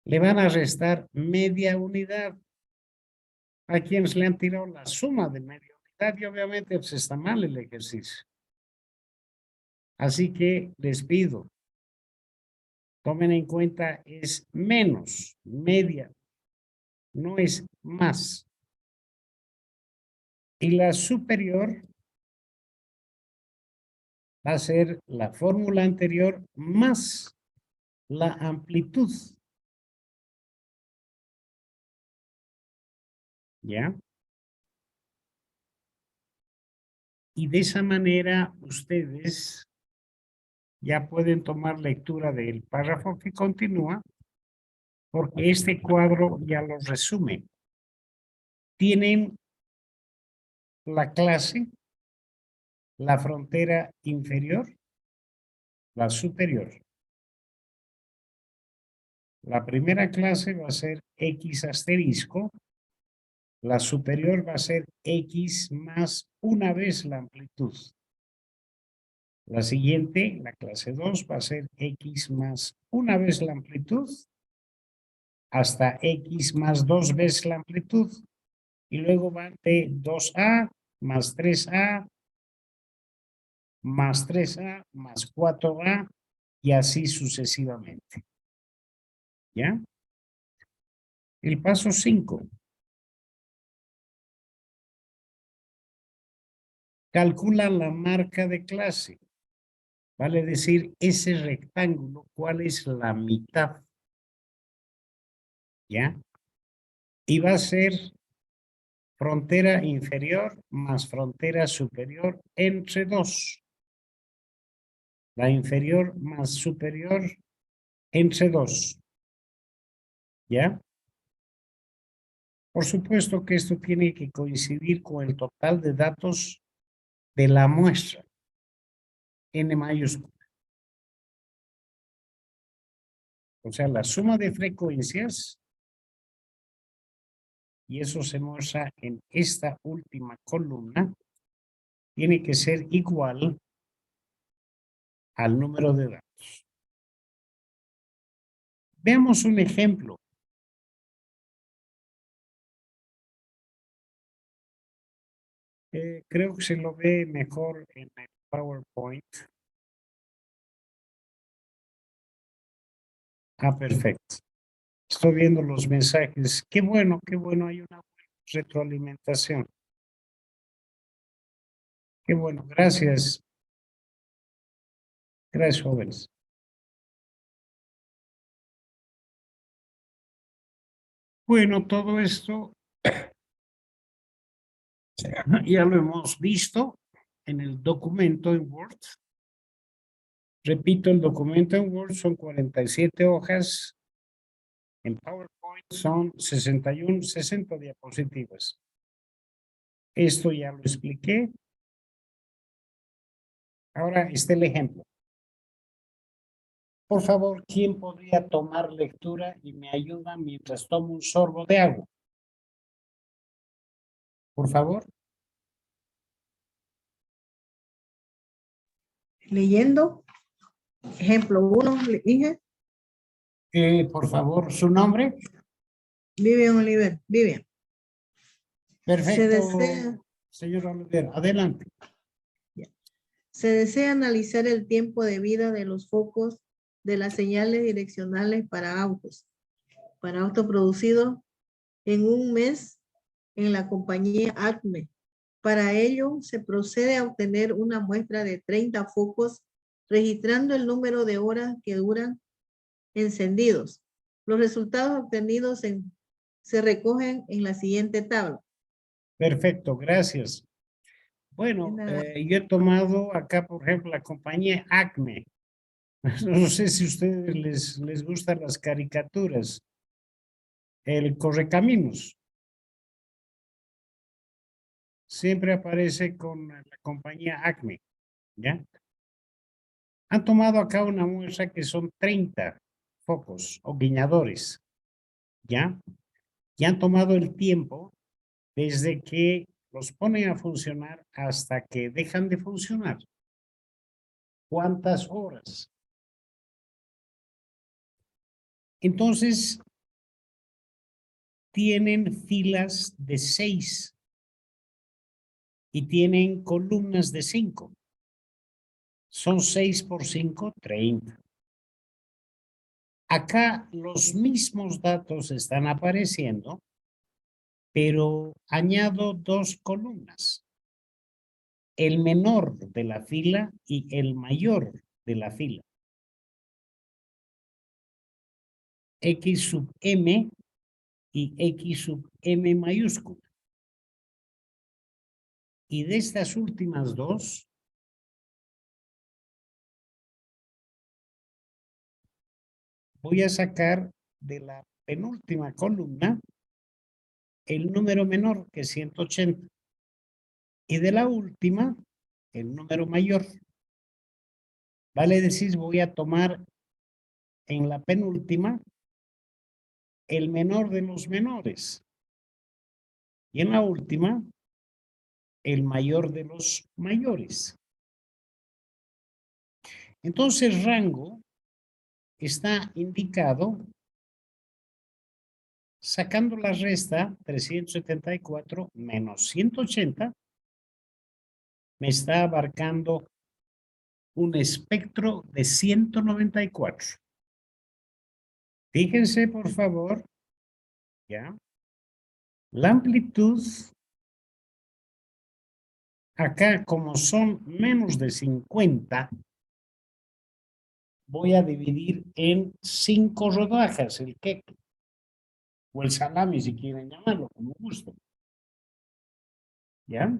le van a restar media unidad a quienes le han tirado la suma de media unidad y obviamente pues está mal el ejercicio. Así que les pido, tomen en cuenta, es menos, media, no es más. Y la superior va a ser la fórmula anterior más la amplitud. ¿Ya? Y de esa manera ustedes ya pueden tomar lectura del párrafo que continúa, porque este cuadro ya lo resume. Tienen la clase, la frontera inferior, la superior. La primera clase va a ser X asterisco, la superior va a ser X más una vez la amplitud. La siguiente, la clase 2, va a ser X más una vez la amplitud hasta X más 2 veces la amplitud. Y luego van de 2A más 3A más 3A más 4A y así sucesivamente. ¿Ya? El paso 5. Calcula la marca de clase. Vale decir, ese rectángulo, ¿cuál es la mitad? ¿Ya? Y va a ser frontera inferior más frontera superior entre 2. La inferior más superior entre 2. ¿Ya? Por supuesto que esto tiene que coincidir con el total de datos de la muestra. N mayúscula. O sea, la suma de frecuencias, y eso se muestra en esta última columna, tiene que ser igual al número de datos. Veamos un ejemplo. Creo que se lo ve mejor en el PowerPoint. Ah, perfecto. Estoy viendo los mensajes. Qué bueno, hay una retroalimentación. Qué bueno, gracias. Gracias, jóvenes. Bueno, todo esto ya lo hemos visto en el documento en Word. Repito, el documento en Word son 47 hojas. En PowerPoint son 60 diapositivas. Esto ya lo expliqué. Ahora está el ejemplo. Por favor, ¿quién podría tomar lectura y me ayuda mientras tomo un sorbo de agua? Por favor. Leyendo. Ejemplo 1, dije. Por favor, su nombre. Vivian Oliver. Vivian. Perfecto. Se desea. Señor Oliver, adelante. Se desea analizar el tiempo de vida de los focos de las señales direccionales para autos producidos en un mes en la compañía Acme. Para ello, se procede a obtener una muestra de 30 focos, registrando el número de horas que duran encendidos. Los resultados obtenidos se recogen en la siguiente tabla. Perfecto, gracias. Bueno, De nada. yo he tomado acá, por ejemplo, la compañía Acme. No sé si a ustedes les gustan las caricaturas. El Correcaminos. Siempre aparece con la compañía Acme, ¿ya? Han tomado acá una muestra que son 30 focos o guiñadores, ¿ya? Y han tomado el tiempo desde que los ponen a funcionar hasta que dejan de funcionar. ¿Cuántas horas? Entonces, tienen filas de 6 y tienen columnas de 5. Son 6 por 5, 30. Acá los mismos datos están apareciendo, pero añado 2 columnas. El menor de la fila y el mayor de la fila. X sub M y X sub M mayúscula. Y de estas últimas dos, voy a sacar de la penúltima columna el número menor, que es 180. Y de la última, el número mayor. Vale decir, voy a tomar en la penúltima el menor de los menores. Y en la última, el mayor de los mayores. Entonces, rango está indicado sacando la resta 374 menos 180, me está abarcando un espectro de 194. Fíjense, por favor, ¿ya? La amplitud, acá como son menos de 50, voy a dividir en 5 rodajas, el queque, o el salami, si quieren llamarlo, como gusto. ¿Ya?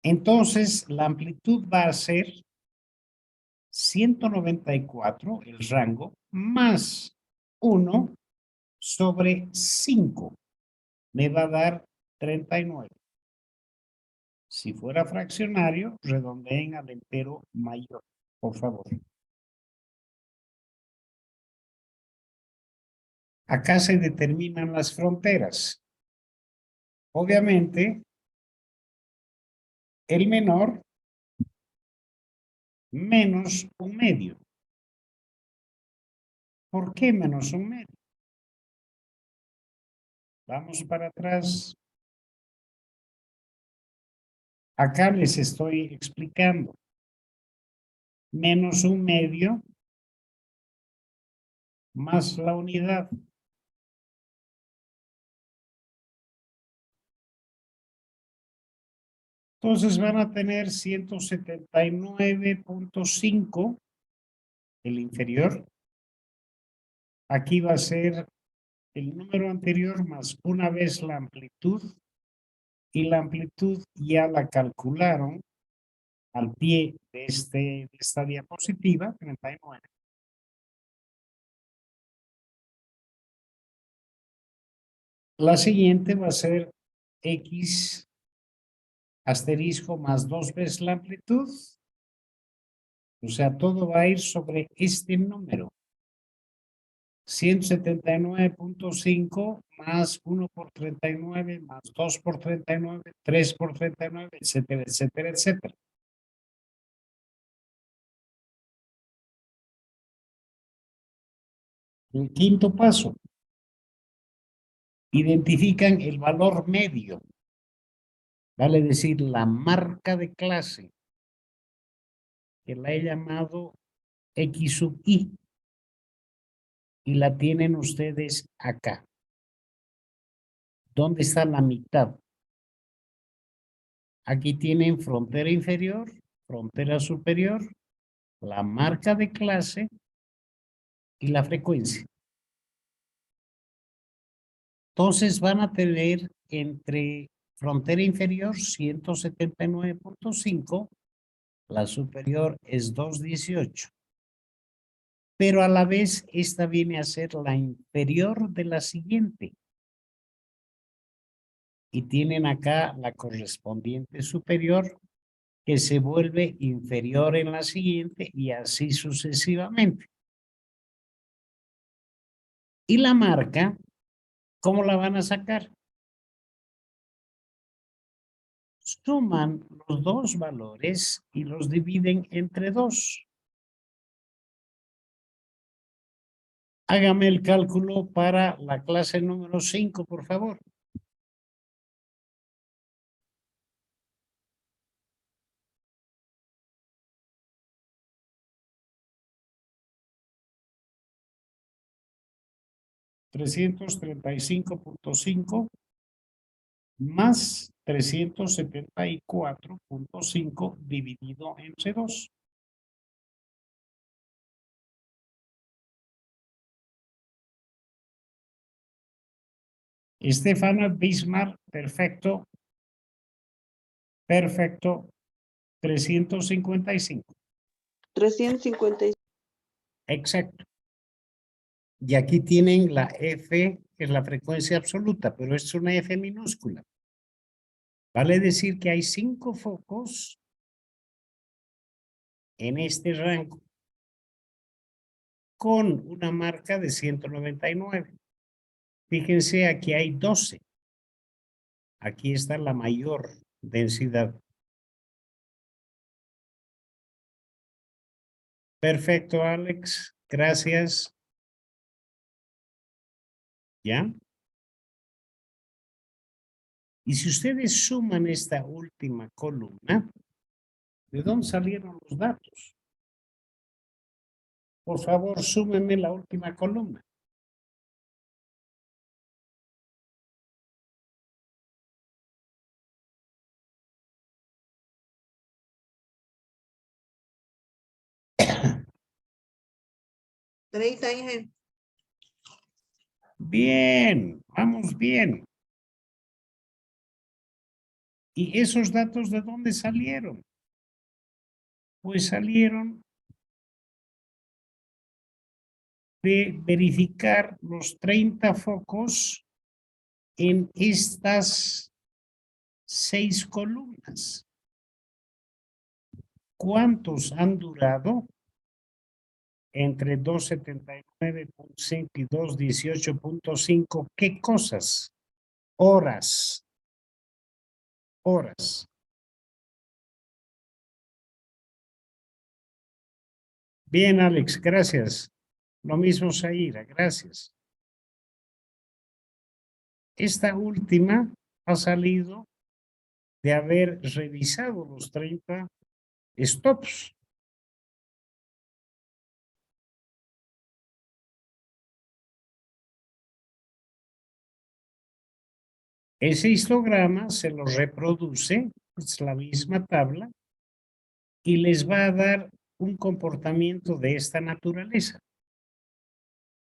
Entonces, la amplitud va a ser 194, el rango, más 1 sobre 5. Me va a dar 39. Si fuera fraccionario, redondeen al entero mayor, por favor. Acá se determinan las fronteras. Obviamente, el menor menos un medio. ¿Por qué menos un medio? Vamos para atrás. Acá les estoy explicando. Menos un medio más la unidad. Entonces van a tener 179.5 el inferior. Aquí va a ser el número anterior más una vez la amplitud. Y la amplitud ya la calcularon al pie de esta diapositiva, 39. La siguiente va a ser X asterisco más 2 veces la amplitud. O sea, todo va a ir sobre este número. 179.5 más 1 por 39 más 2 por 39, 3 por 39, etcétera, etcétera, etcétera. El quinto paso. Identifican el valor medio. Vale decir, la marca de clase, que la he llamado X sub I. Y la tienen ustedes acá. ¿Dónde está la mitad? Aquí tienen frontera inferior, frontera superior, la marca de clase y la frecuencia. Entonces van a tener entre frontera inferior 179.5, la superior es 218. Pero a la vez esta viene a ser la inferior de la siguiente. Y tienen acá la correspondiente superior que se vuelve inferior en la siguiente y así sucesivamente. Y la marca, ¿cómo la van a sacar? Suman los dos valores y los dividen entre 2. Hágame el cálculo para la clase número 5, por favor. $335.5 más 374.5 dividido entre 2. Estefana Bismarck, perfecto. Perfecto. 355. 355. Exacto. Y aquí tienen la F, que es la frecuencia absoluta, pero es una F minúscula. Vale decir que hay 5 focos en este rango con una marca de 199. Fíjense, aquí hay 12. Aquí está la mayor densidad. Perfecto, Alex. Gracias. ¿Ya? Y si ustedes suman esta última columna, ¿de dónde salieron los datos? Por favor, súmenme la última columna. Bien, vamos bien. ¿Y esos datos de dónde salieron? Pues salieron de verificar los 30 focos en estas 6 columnas. ¿Cuántos han durado? Entre 279.5 y 218.5. ¿Qué cosas? Horas. Horas. Bien, Alex, gracias. Lo mismo, Zaira, gracias. Esta última ha salido de haber revisado los 30 stops. Ese histograma se lo reproduce, es la misma tabla, y les va a dar un comportamiento de esta naturaleza.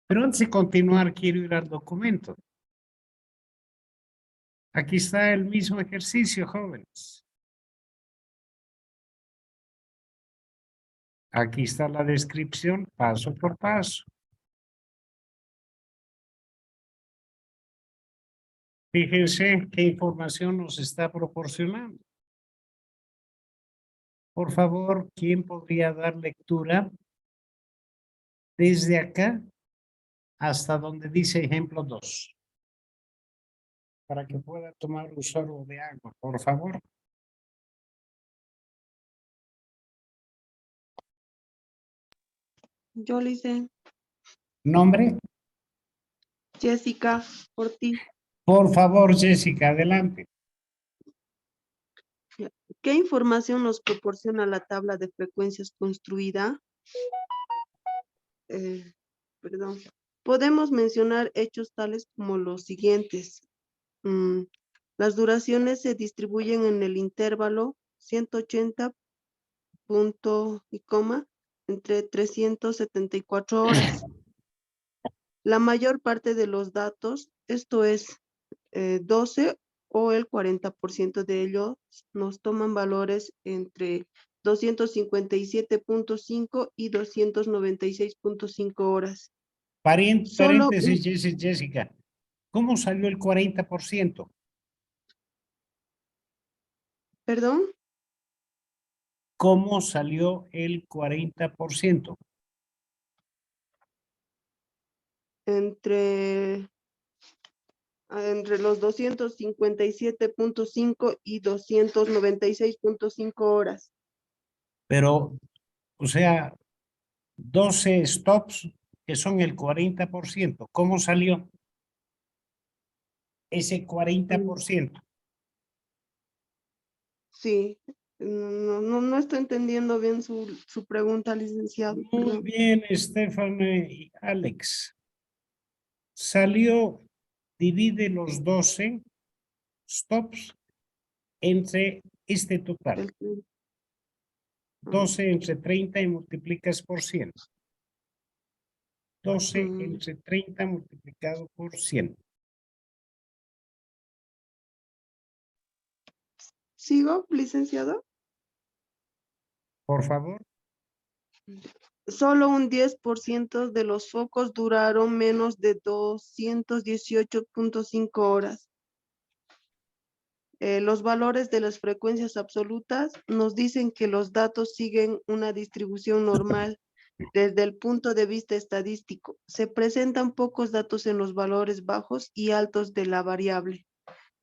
Pero antes de continuar, quiero ir al documento. Aquí está el mismo ejercicio, jóvenes. Aquí está la descripción paso por paso. Fíjense qué información nos está proporcionando. Por favor, ¿quién podría dar lectura desde acá hasta donde dice ejemplo 2? Para que pueda tomar un sorbo de agua, por favor. Yo le hice. ¿Nombre? Jessica Ortiz. Por favor, Jessica, adelante. ¿Qué información nos proporciona la tabla de frecuencias construida? Perdón. Podemos mencionar hechos tales como los siguientes. Las duraciones se distribuyen en el intervalo 180 punto y coma entre 374 horas. La mayor parte de los datos esto es 12 o el 40% de ellos nos toman valores entre 257.5 y 296.5 horas. Solo Paréntesis, Jessica. ¿Cómo salió el 40%? ¿Perdón? ¿Cómo salió el 40%? Entre los 257.5 y 296.5 horas. Pero, o sea, 12 stops que son el 40%. ¿Cómo salió ese 40%? Sí, no estoy entendiendo bien su pregunta, licenciado. Muy Perdón. bien, Estefano y Alex. Salió, divide los 12 stops entre este total. 12 entre 30 y multiplicas por 100. 12 entre 30 multiplicado por 100. ¿Sigo, licenciado? Por favor. Solo un 10% de los focos duraron menos de 218.5 horas. Los valores de las frecuencias absolutas nos dicen que los datos siguen una distribución normal desde el punto de vista estadístico. Se presentan pocos datos en los valores bajos y altos de la variable,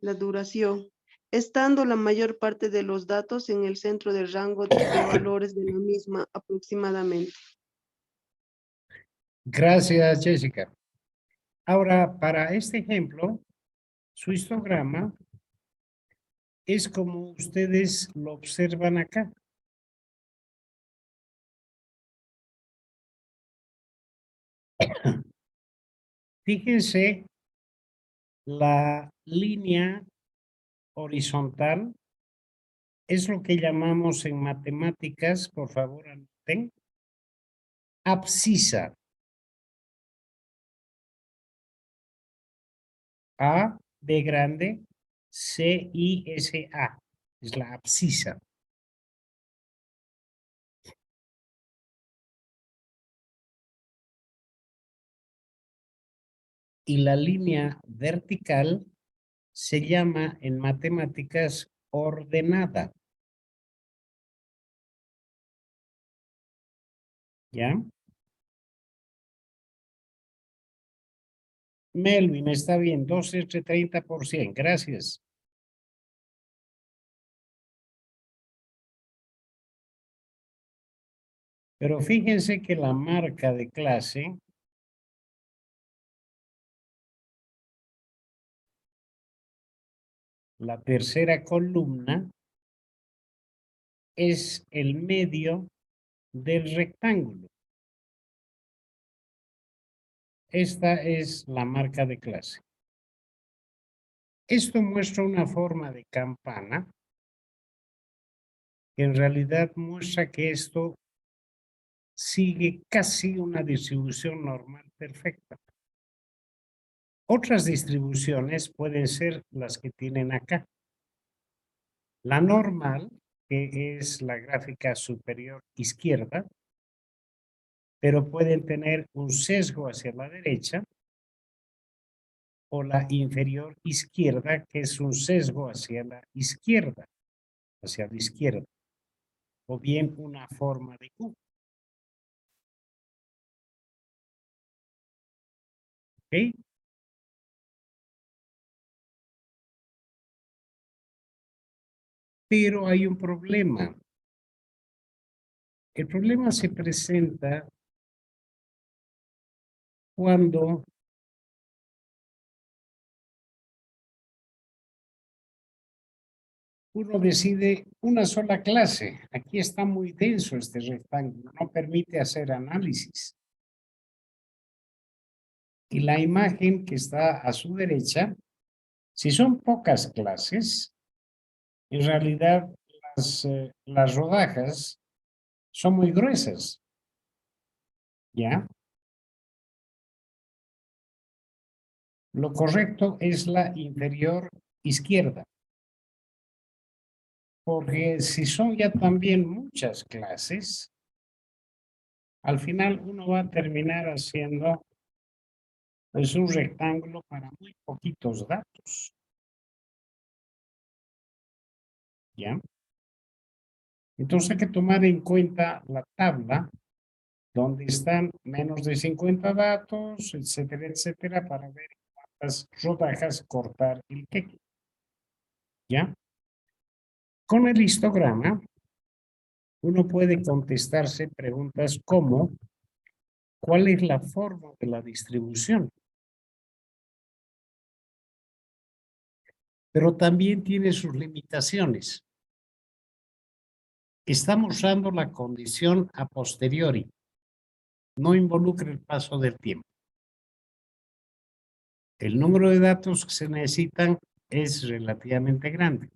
la duración, estando la mayor parte de los datos en el centro del rango de valores de la misma aproximadamente. Gracias, Jessica. Ahora, para este ejemplo, su histograma es como ustedes lo observan acá. Fíjense la línea horizontal es lo que llamamos en matemáticas, por favor, anoten, abscisa. A de grande, C-I-S-A, es la abscisa. Y la línea vertical se llama en matemáticas ordenada. ¿Ya? Melvin, está bien, 12 entre 30%, gracias. Pero fíjense que la marca de clase la tercera columna es el medio del rectángulo. Esta es la marca de clase. Esto muestra una forma de campana que en realidad muestra que esto sigue casi una distribución normal perfecta. Otras distribuciones pueden ser las que tienen acá. La normal, que es la gráfica superior izquierda, pero pueden tener un sesgo hacia la derecha, o la inferior izquierda, que es un sesgo hacia la izquierda, o bien una forma de U. ¿Ok? Pero hay un problema. El problema se presenta cuando uno decide una sola clase. Aquí está muy denso este rectángulo, no permite hacer análisis. Y la imagen que está a su derecha, si son pocas clases, en realidad las rodajas son muy gruesas. ¿Ya? Lo correcto es la inferior izquierda. Porque si son ya también muchas clases, al final uno va a terminar haciendo pues un rectángulo para muy poquitos datos. ¿Ya? Entonces hay que tomar en cuenta la tabla donde están menos de 50 datos, etcétera, etcétera, para ver cuántas rodajas cortar el queque. ¿Ya? Con el histograma, uno puede contestarse preguntas como ¿cuál es la forma de la distribución? Pero también tiene sus limitaciones. Estamos usando la condición a posteriori. No involucra el paso del tiempo. El número de datos que se necesitan es relativamente grande.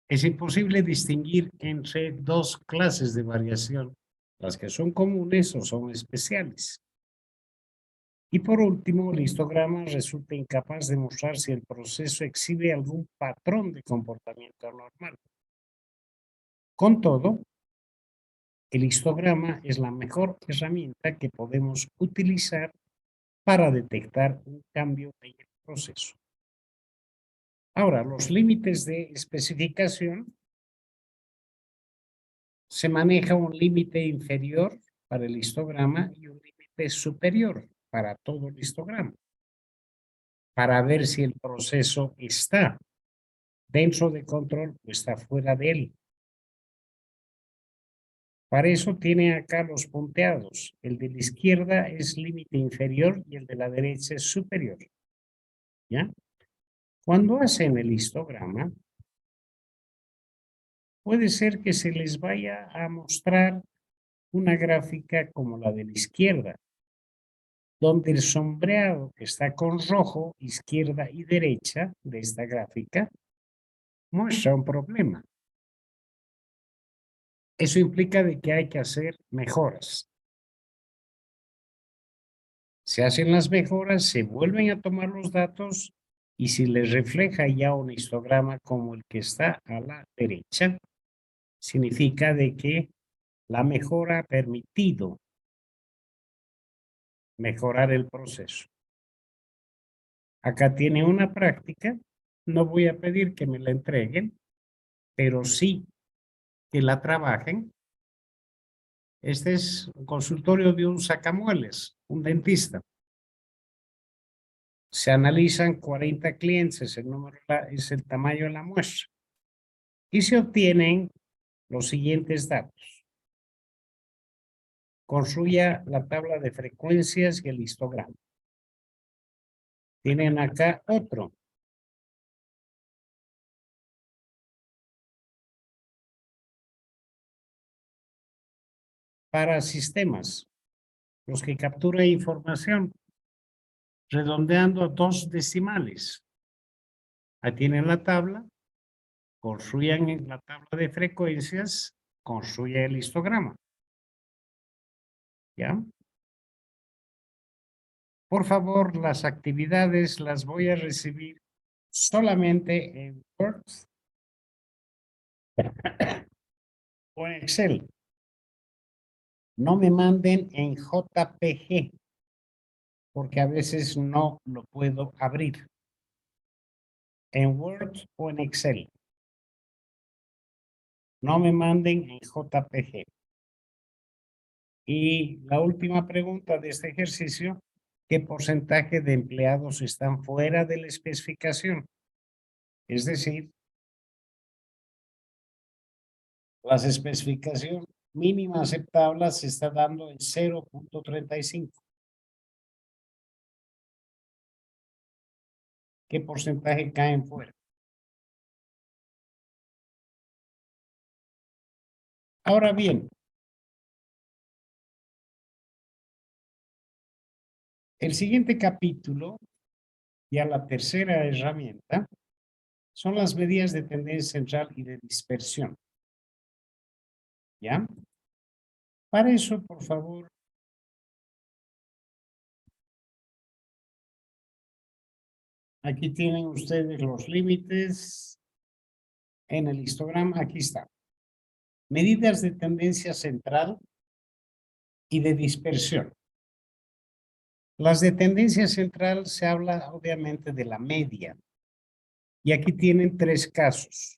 Es imposible distinguir entre dos clases de variación, las que son comunes o son especiales. Y por último, el histograma resulta incapaz de mostrar si el proceso exhibe algún patrón de comportamiento normal. Con todo, el histograma es la mejor herramienta que podemos utilizar para detectar un cambio en el proceso. Ahora, los límites de especificación, se maneja un límite inferior para el histograma y un límite superior para todo el histograma, para ver si el proceso está dentro de control o está fuera de él. Para eso tiene acá los punteados. El de la izquierda es límite inferior y el de la derecha es superior. ¿Ya? Cuando hacen el histograma, puede ser que se les vaya a mostrar una gráfica como la de la izquierda, donde el sombreado que está con rojo, izquierda y derecha de esta gráfica, muestra un problema. Eso implica de que hay que hacer mejoras. Se hacen las mejoras, se vuelven a tomar los datos y si les refleja ya un histograma como el que está a la derecha, significa de que la mejora ha permitido mejorar el proceso. Acá tiene una práctica, no voy a pedir que me la entreguen, pero sí que la trabajen. Este es un consultorio de un sacamueles, un dentista. Se analizan 40 clientes, el número es el tamaño de la muestra. Y se obtienen los siguientes datos. Construya la tabla de frecuencias y el histograma. Tienen acá otro. Para sistemas, los que capturan información, redondeando a 2 decimales. Ahí tienen la tabla, construyan en la tabla de frecuencias, construya el histograma. ¿Ya? Por favor, las actividades las voy a recibir solamente en Word o en Excel. No me manden en JPG, porque a veces no lo puedo abrir. En Word o en Excel. No me manden en JPG. Y la última pregunta de este ejercicio, ¿qué porcentaje de empleados están fuera de la especificación? Es decir, las especificaciones mínima aceptable se está dando en 0.35. ¿Qué porcentaje caen fuera? Ahora bien, el siguiente capítulo, ya la tercera herramienta, son las medidas de tendencia central y de dispersión. ¿Ya? Para eso, por favor, Aquí tienen ustedes los límites en el histograma. Aquí está. Medidas de tendencia central y de dispersión. Las de tendencia central se habla obviamente de la media. Y aquí tienen tres casos.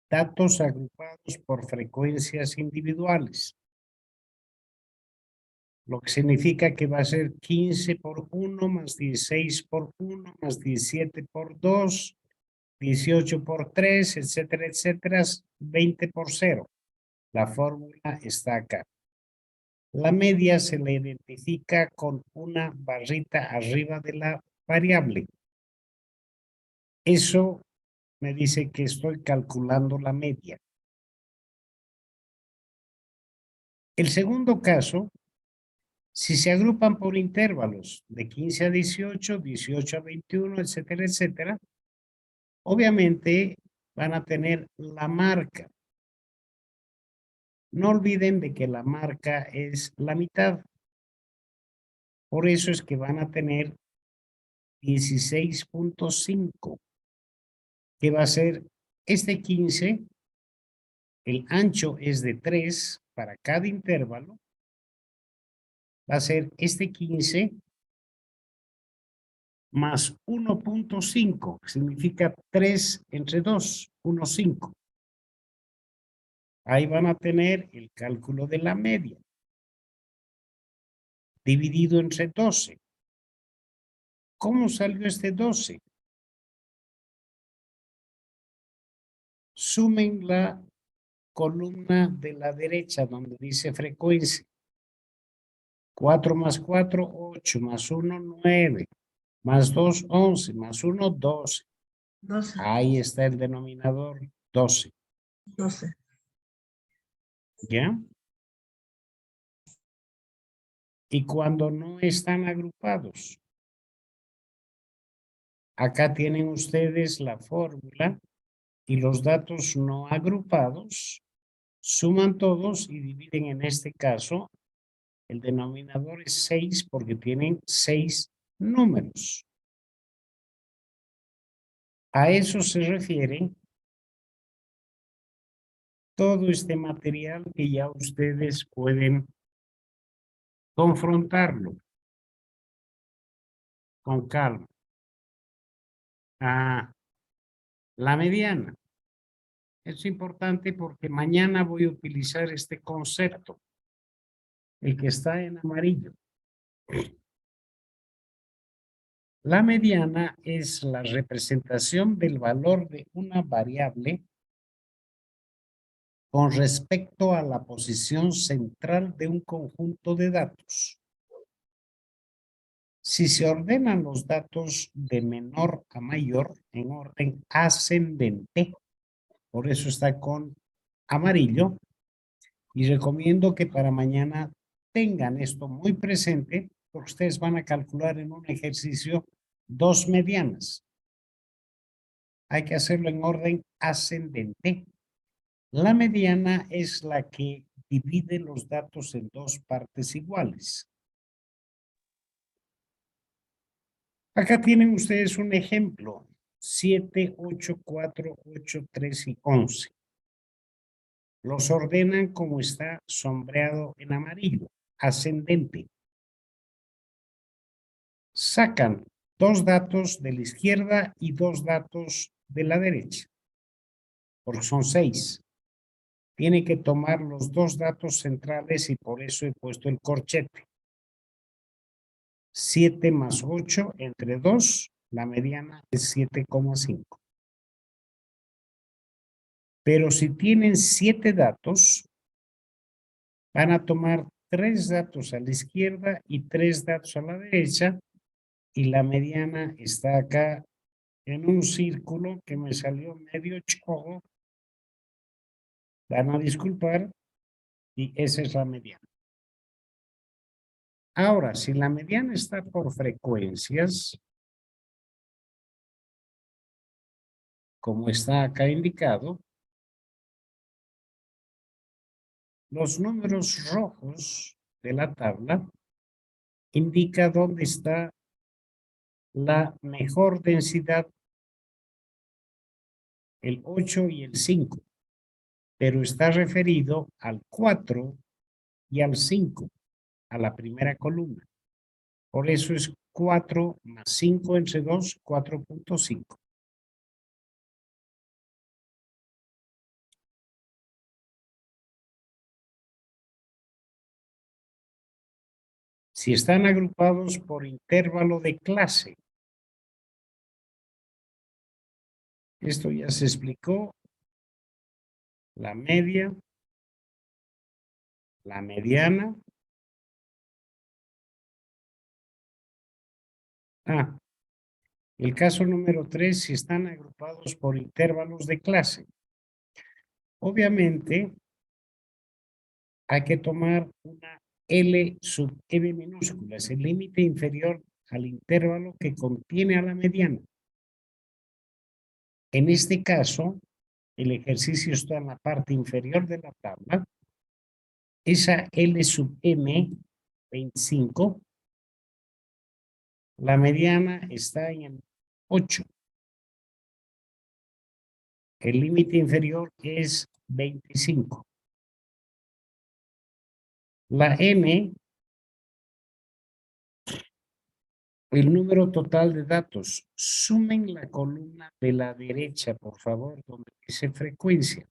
Datos agrupados por frecuencias individuales. Lo que significa que va a ser 15 por 1 más 16 por 1 más 17 por 2, 18 por 3, etcétera, etcétera, 20 por 0. La fórmula está acá. La media se le identifica con una barrita arriba de la variable. Eso me dice que estoy calculando la media. El segundo caso, si se agrupan por intervalos de 15 a 18, 18 a 21, etcétera, etcétera, obviamente van a tener la marca. No olviden de que la marca es la mitad. Por eso es que van a tener 16.5, que va a ser este 15, el ancho es de 3 para cada intervalo, va a ser este 15 más 1.5, significa 3 entre 2, 1.5. Ahí van a tener el cálculo de la media, dividido entre 12. ¿Cómo salió este 12? Sumen la columna de la derecha donde dice frecuencia. 4 más 4, 8, más 1, 9, más 2, 11, más 1, 12. 12. Ahí está el denominador, 12. 12. ¿Ya? Y cuando no están agrupados, acá tienen ustedes la fórmula y los datos no agrupados, suman todos y dividen en este caso. El denominador es 6 porque tienen 6 números. A eso se refiere todo este material que ya ustedes pueden confrontarlo con calma. La mediana. Es importante porque mañana voy a utilizar este concepto, el que está en amarillo. La mediana es la representación del valor de una variable con respecto a la posición central de un conjunto de datos. Si se ordenan los datos de menor a mayor en orden ascendente, por eso está con amarillo, y recomiendo que para mañana tengan esto muy presente, porque ustedes van a calcular en un ejercicio 2 medianas. Hay que hacerlo en orden ascendente. La mediana es la que divide los datos en dos partes iguales. Acá tienen ustedes un ejemplo. 7, 8, 4, 8, 3 y 11. Los ordenan como está sombreado en amarillo, ascendente. Sacan 2 datos de la izquierda y 2 datos de la derecha, porque son 6. Tiene que tomar los 2 datos centrales y por eso he puesto el corchete. 7 más 8 entre 2, la mediana es 7,5. Pero si tienen 7 datos, van a tomar 3 datos a la izquierda y 3 datos a la derecha, y la mediana está acá en un círculo que me salió medio chojo. Van a disculpar, y esa es la mediana. Ahora, si la mediana está por frecuencias, como está acá indicado, los números rojos de la tabla indican dónde está la mejor densidad, el 8 y el 5, pero está referido al 4 y al 5, a la primera columna. Por eso es 4 más 5 entre 2, 4.5. Si están agrupados por intervalo de clase, esto ya se explicó, la media, la mediana. El caso número 3, si están agrupados por intervalos de clase. Obviamente, hay que tomar una L sub m minúscula, es el límite inferior al intervalo que contiene a la mediana. En este caso, el ejercicio está en la parte inferior de la tabla. Esa L sub m, 25, la mediana está en 8. El límite inferior es 25. La n, el número total de datos. Sumen la columna de la derecha, por favor, donde dice frecuencia.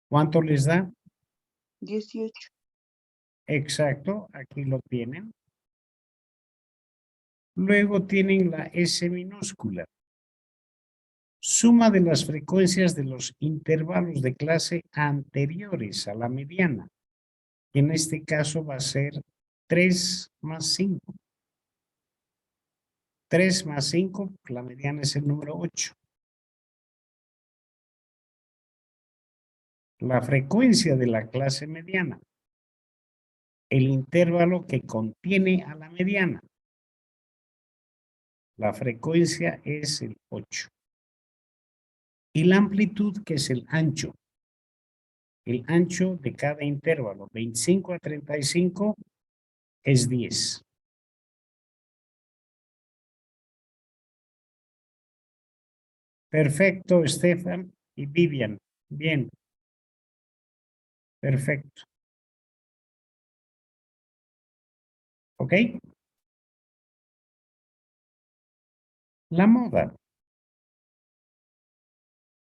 ¿Cuánto les da? 18. Exacto, aquí lo tienen. Luego tienen la S minúscula. Suma de las frecuencias de los intervalos de clase anteriores a la mediana. En este caso va a ser 3 más 5. 3 más 5, la mediana es el número 8. La frecuencia de la clase mediana. El intervalo que contiene a la mediana. La frecuencia es el 8. Y la amplitud, que es el ancho. El ancho de cada intervalo, 25 a 35, es 10. Perfecto, Estefan y Vivian. Bien. Perfecto. ¿Ok? La moda.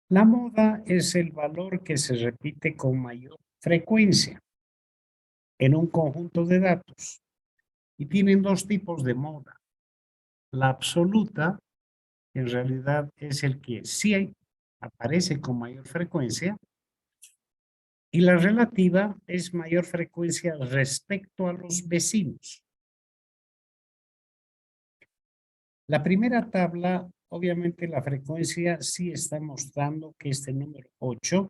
La moda es el valor que se repite con mayor frecuencia en un conjunto de datos. Y tienen dos tipos de moda. La absoluta, en realidad, es el que sí aparece con mayor frecuencia. Y la relativa es mayor frecuencia respecto a los vecinos. La primera tabla, obviamente la frecuencia sí está mostrando que este número 8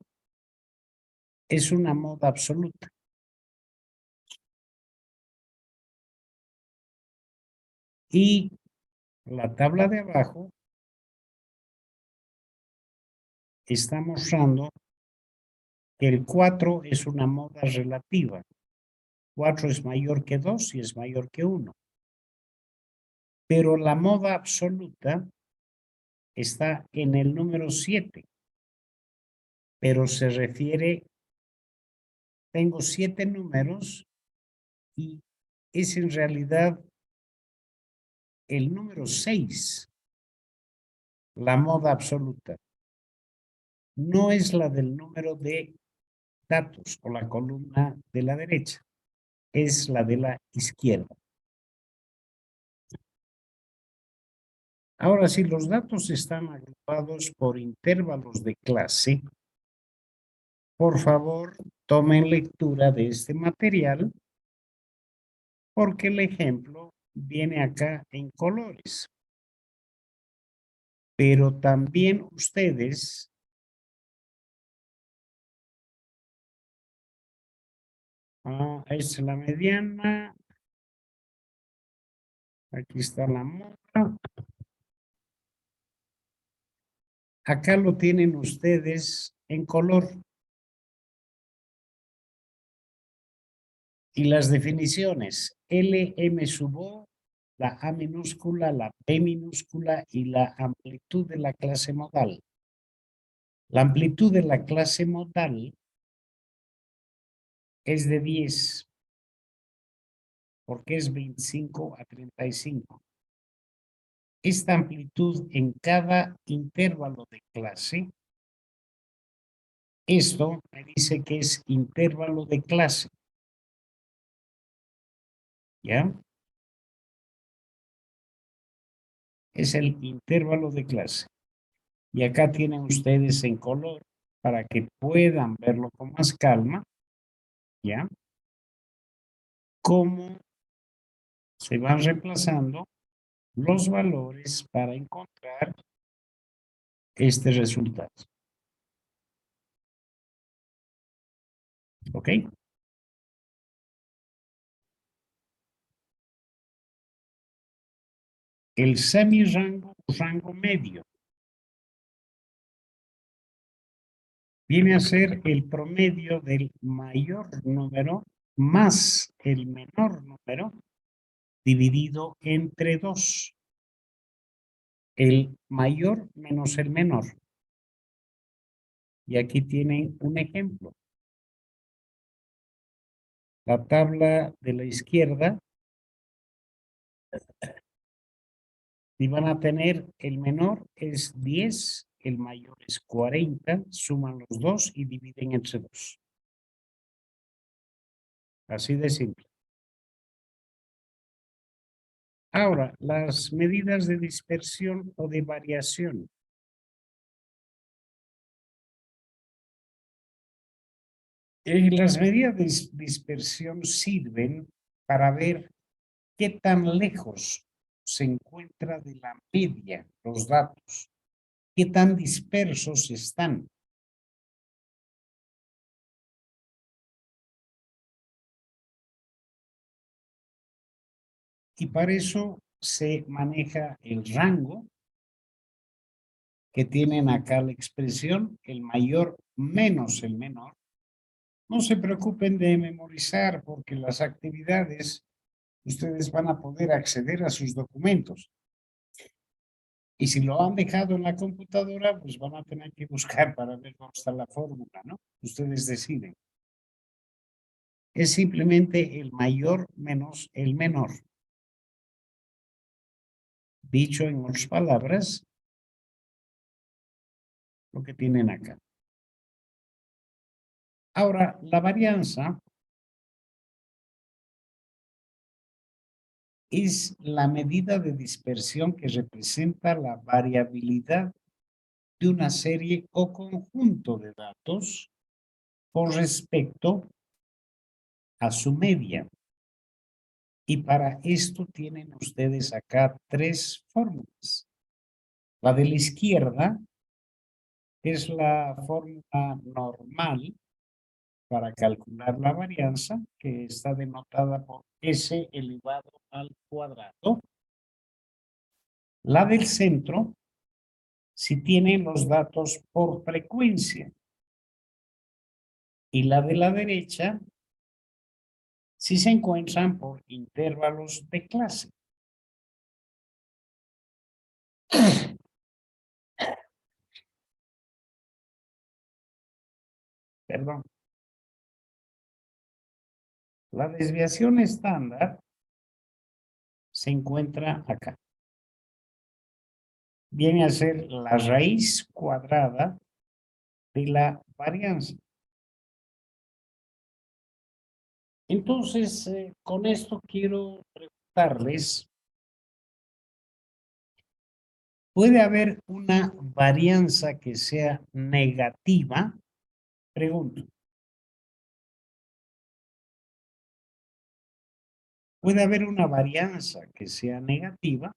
es una moda absoluta. Y la tabla de abajo está mostrando que el 4 es una moda relativa. 4 es mayor que 2 y es mayor que 1. Pero la moda absoluta está en el número 7. Pero se refiere, tengo 7 números y es en realidad el número 6. La moda absoluta. No es la del número de datos o la columna de la derecha. Es la de la izquierda. Ahora, si los datos están agrupados por intervalos de clase, por favor, tomen lectura de este material porque el ejemplo viene acá en colores. Pero también ustedes es la mediana. Aquí está la moda. Acá lo tienen ustedes en color. Y las definiciones. L, M sub O, la A minúscula, la B minúscula y la amplitud de la clase modal. La amplitud de la clase modal es de 10, porque es 25 a 35. Esta amplitud en cada intervalo de clase, esto me dice que es intervalo de clase. ¿Ya? Es el intervalo de clase. Y acá tienen ustedes en color para que puedan verlo con más calma. ¿Ya? Cómo se van reemplazando los valores para encontrar este resultado. ¿Ok? El semirango o rango medio viene a ser el promedio del mayor número más el menor número dividido entre 2. El mayor menos el menor. Y aquí tienen un ejemplo. La tabla de la izquierda. Y van a tener el menor es 10, el mayor es 40, suman los dos y dividen entre 2. Así de simple. Ahora, las medidas de dispersión o de variación. Las medidas de dispersión sirven para ver qué tan lejos se encuentra de la media los datos, qué tan dispersos están. Y para eso se maneja el rango, que tienen acá la expresión, el mayor menos el menor. No se preocupen de memorizar porque las actividades, ustedes van a poder acceder a sus documentos. Y si lo han dejado en la computadora, pues van a tener que buscar para ver dónde está la fórmula, ¿no? Ustedes deciden. Es simplemente el mayor menos el menor. Dicho en otras palabras, lo que tienen acá. Ahora, la varianza es la medida de dispersión que representa la variabilidad de una serie o conjunto de datos con respecto a su media. Y para esto tienen ustedes acá 3 fórmulas. La de la izquierda es la fórmula normal para calcular la varianza, que está denotada por S elevado al cuadrado. La del centro, si tienen los datos por frecuencia. Y la de la derecha, si se encuentran por intervalos de clase. Perdón. La desviación estándar se encuentra acá. Viene a ser la raíz cuadrada de la varianza. Entonces, con esto quiero preguntarles, ¿puede haber una varianza que sea negativa? Pregunto. ¿Puede haber una varianza que sea negativa?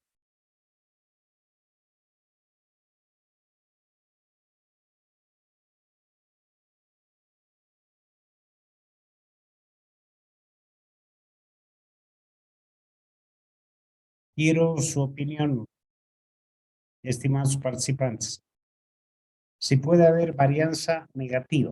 Quiero su opinión, estimados participantes. Si puede haber varianza negativa.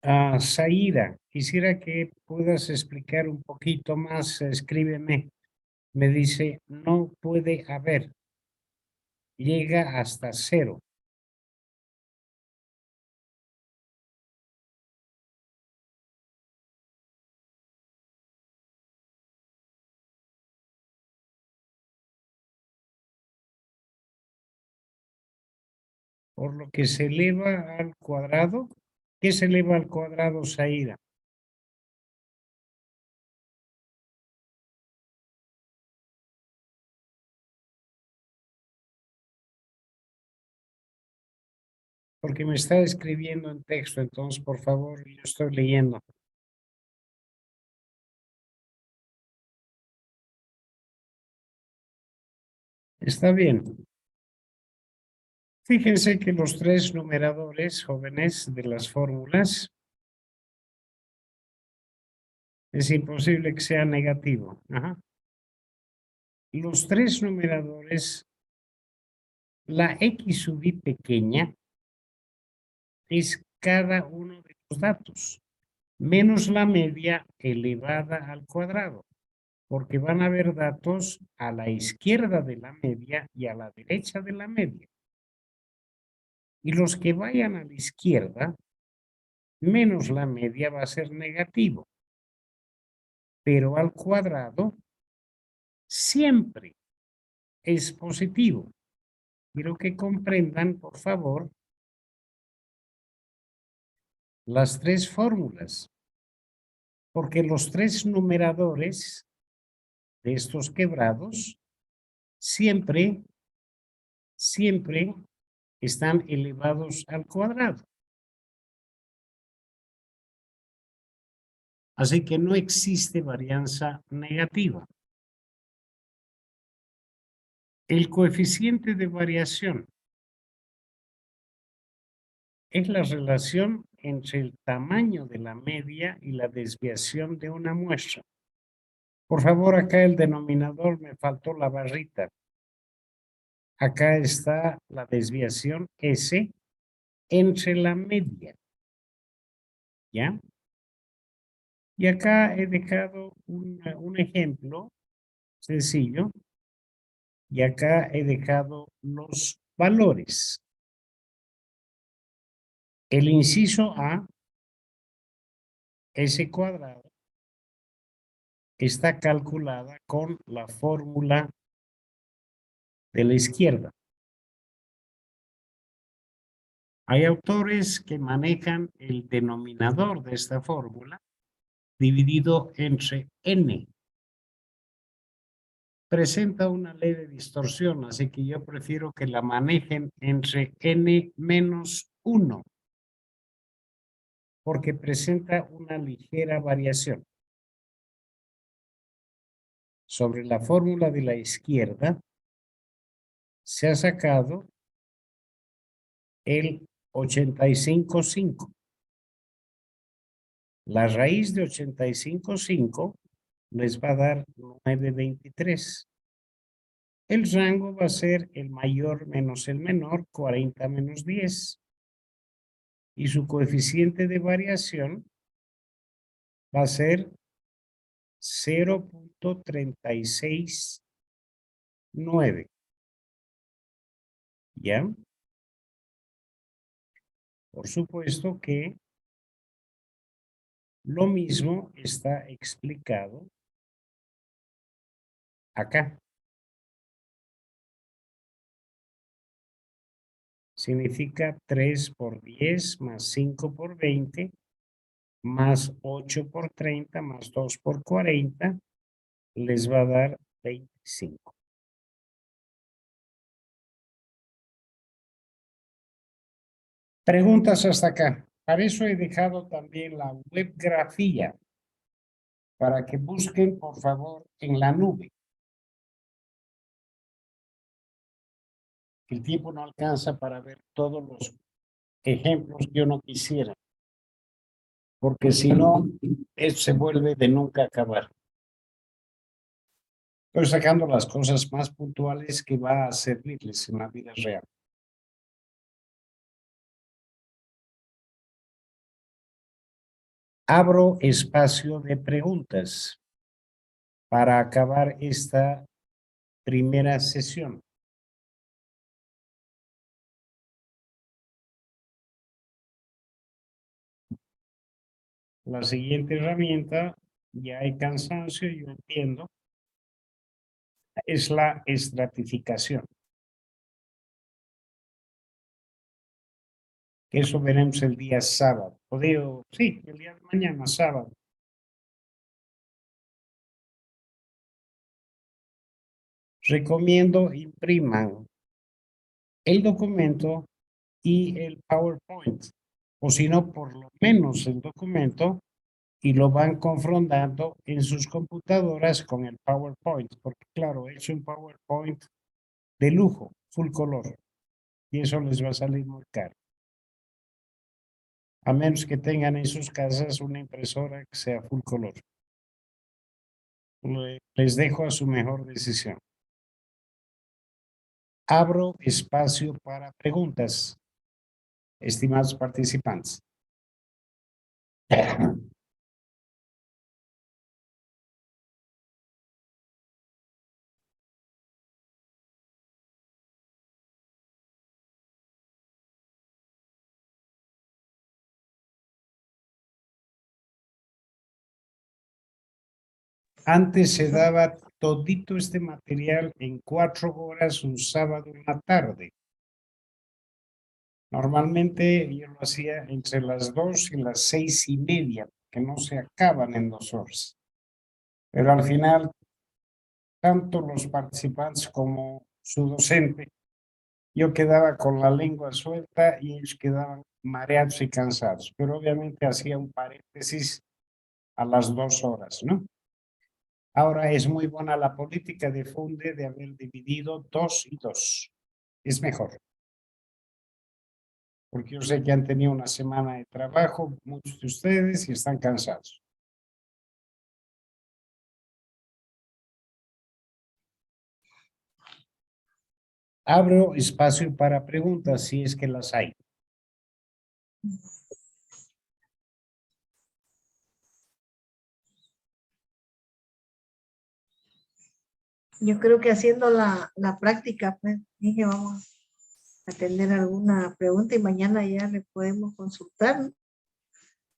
Zaira, quisiera que puedas explicar un poquito más, escríbeme. Me dice, no puede haber. Llega hasta 0. Por lo que se eleva al cuadrado. ¿Qué se eleva al cuadrado, Zaira? Porque me está escribiendo en texto, entonces, por favor, yo estoy leyendo. Está bien. Fíjense que los 3 numeradores, jóvenes, de las fórmulas, es imposible que sea negativo. Ajá. Los 3 numeradores, la X sub I pequeña, es cada uno de los datos, menos la media elevada al cuadrado, porque van a haber datos a la izquierda de la media y a la derecha de la media. Y los que vayan a la izquierda, menos la media va a ser negativo. Pero al cuadrado siempre es positivo. Quiero que comprendan, por favor, las 3 fórmulas. Porque los 3 numeradores de estos quebrados siempre están elevados al cuadrado. Así que no existe varianza negativa. El coeficiente de variación es la relación entre el tamaño de la media y la desviación de una muestra. Por favor, acá el denominador me faltó la barrita. Acá está la desviación S entre la media. ¿Ya? Y acá he dejado un ejemplo sencillo. Y acá he dejado los valores. El inciso A, S cuadrado, está calculada con la fórmula de la izquierda. Hay autores que manejan el denominador de esta fórmula dividido entre n. Presenta una leve distorsión, así que yo prefiero que la manejen entre n menos 1, porque presenta una ligera variación. Sobre la fórmula de la izquierda se ha sacado el 85,5. La raíz de 85,5 les va a dar 9,23. El rango va a ser el mayor menos el menor, 40 menos 10. Y su coeficiente de variación va a ser 0.369. ¿Ya? Por supuesto que lo mismo está explicado acá. Significa 3 por 10 más 5 por 20 más 8 por 30 más 2 por 40 les va a dar 25. Preguntas hasta acá. Para eso he dejado también la webgrafía para que busquen, por favor, en la nube. El tiempo no alcanza para ver todos los ejemplos que uno quisiera, porque si no, se vuelve de nunca acabar. Estoy sacando las cosas más puntuales que va a servirles en la vida real. Abro espacio de preguntas para acabar esta primera sesión. La siguiente herramienta, ya hay cansancio, yo entiendo, es la estratificación. Eso veremos el día sábado. O digo, sí, el día de mañana, sábado. Recomiendo impriman el documento y el PowerPoint, o si no, por lo menos el documento y lo van confrontando en sus computadoras con el PowerPoint, porque claro, es un PowerPoint de lujo, full color, y eso les va a salir muy caro. A menos que tengan en sus casas una impresora que sea full color. Les dejo a su mejor decisión. Abro espacio para preguntas, estimados participantes. Antes se daba todito este material en 4 horas un sábado en la tarde. Normalmente yo lo hacía entre las 2 y las 6:30, que no se acaban en 2 horas. Pero al final, tanto los participantes como su docente, yo quedaba con la lengua suelta y ellos quedaban mareados y cansados. Pero obviamente hacía un paréntesis a las 2 horas, ¿no? Ahora es muy buena la política de Funde de haber dividido 2 y 2. Es mejor. Porque yo sé que han tenido una semana de trabajo, muchos de ustedes, y están cansados. Abro espacio para preguntas si es que las hay. Yo creo que haciendo la práctica, pues, dije, vamos a tener alguna pregunta y mañana ya le podemos consultar, ¿no?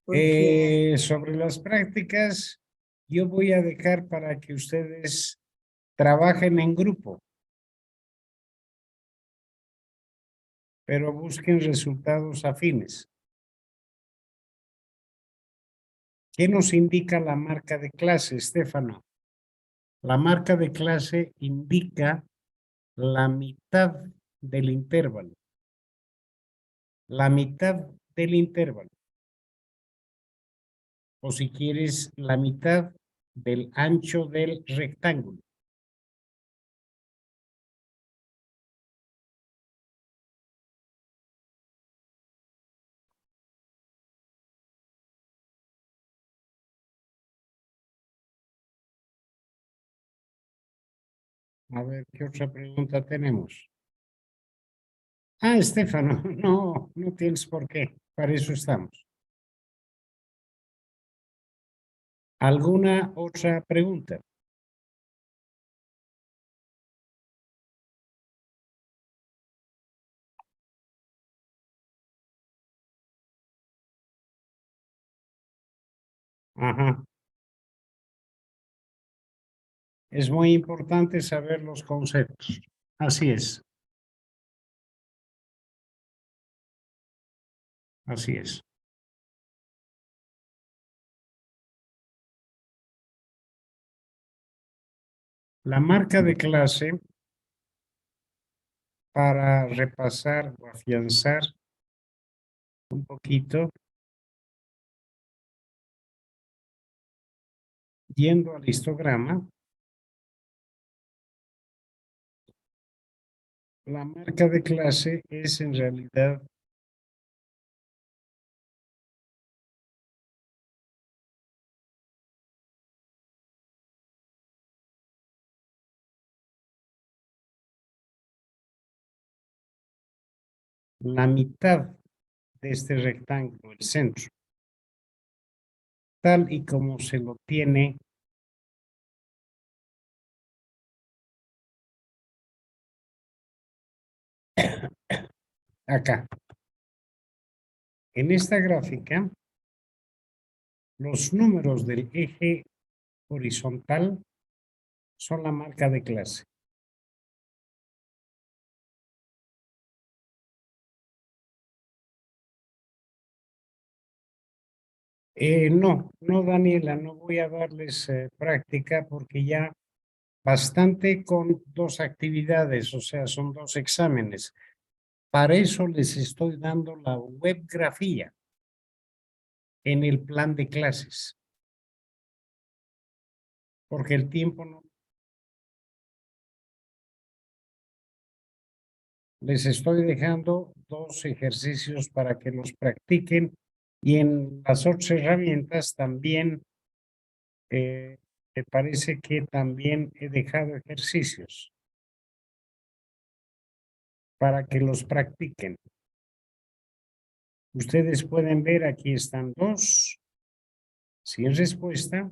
Porque Sobre las prácticas, yo voy a dejar para que ustedes trabajen en grupo, pero busquen resultados afines. ¿Qué nos indica la marca de clase, Estefano? La marca de clase indica la mitad del intervalo. La mitad del intervalo. O si quieres, la mitad del ancho del rectángulo. A ver, ¿qué otra pregunta tenemos? Ah, Estefano, no tienes por qué. Para eso estamos. ¿Alguna otra pregunta? Ajá. Es muy importante saber los conceptos. Así es. Así es. La marca de clase, para repasar o afianzar un poquito, yendo al histograma, la marca de clase es en realidad la mitad de este rectángulo, el centro. tal y como se lo tiene acá. En esta gráfica, los números del eje horizontal son la marca de clase. No, Daniela, no voy a darles práctica porque ya bastante con 2 actividades, o sea, son 2 exámenes. Para eso les estoy dando la webgrafía en el plan de clases. Porque el tiempo no. Les estoy dejando 2 ejercicios para que los practiquen y en las otras herramientas también me parece que también he dejado ejercicios para que los practiquen. Ustedes pueden ver, aquí están 2 sin respuesta.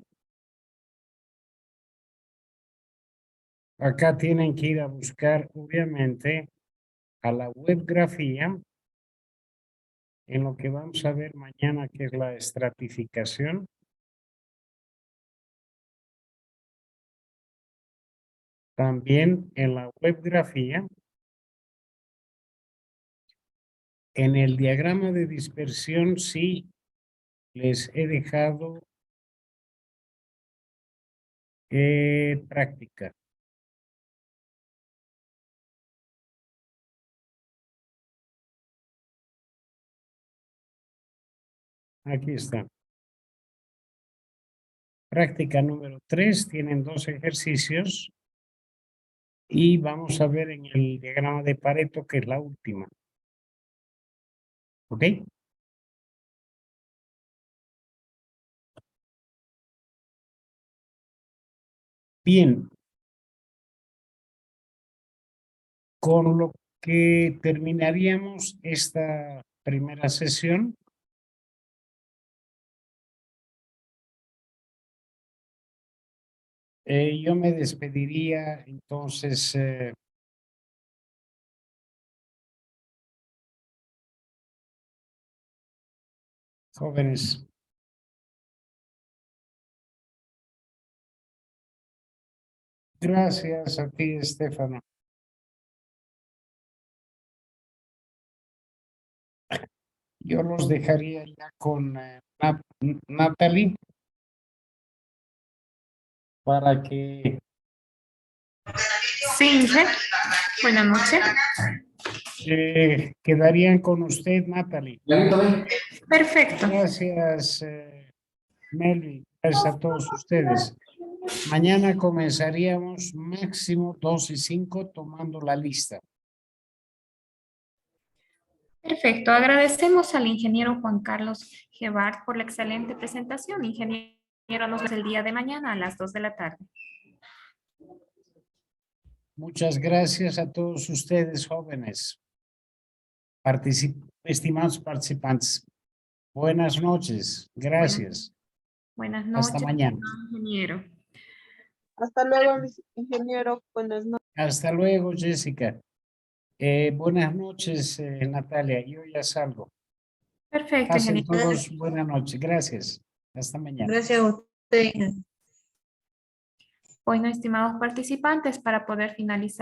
Acá tienen que ir a buscar, obviamente, a la webgrafía, en lo que vamos a ver mañana, que es la estratificación. También en la webgrafía, en el diagrama de dispersión, sí les he dejado práctica. Aquí está. Práctica número 3, tienen 2 ejercicios. Y vamos a ver en el diagrama de Pareto, que es la última. ¿Ok? Bien. Con lo que terminaríamos esta primera sesión. Yo me despediría entonces. Jóvenes. Gracias a ti, Estefano. Yo los dejaría ya con Natalie para que Sí, Inge. Buenas noches. quedarían con usted, Natalie. Perfecto. Gracias, Melvin. Gracias a todos ustedes. Mañana comenzaríamos máximo 2:05 tomando la lista. Perfecto. Agradecemos al ingeniero Juan Carlos Gebart por la excelente presentación. Ingeniero, nos vemos el día de mañana a las 2 de la tarde. Muchas gracias a todos ustedes, jóvenes. Estimados participantes. Buenas noches. Gracias. Buenas noches. Hasta mañana. Ingeniero. Hasta luego, ingeniero. Buenas noches. Hasta luego, Jessica. Buenas noches, Natalia. Yo ya salgo. Perfecto, Pasen ingeniero. todos buenas noches. Gracias. Hasta mañana. Gracias a usted. Bueno, estimados participantes, para poder finalizar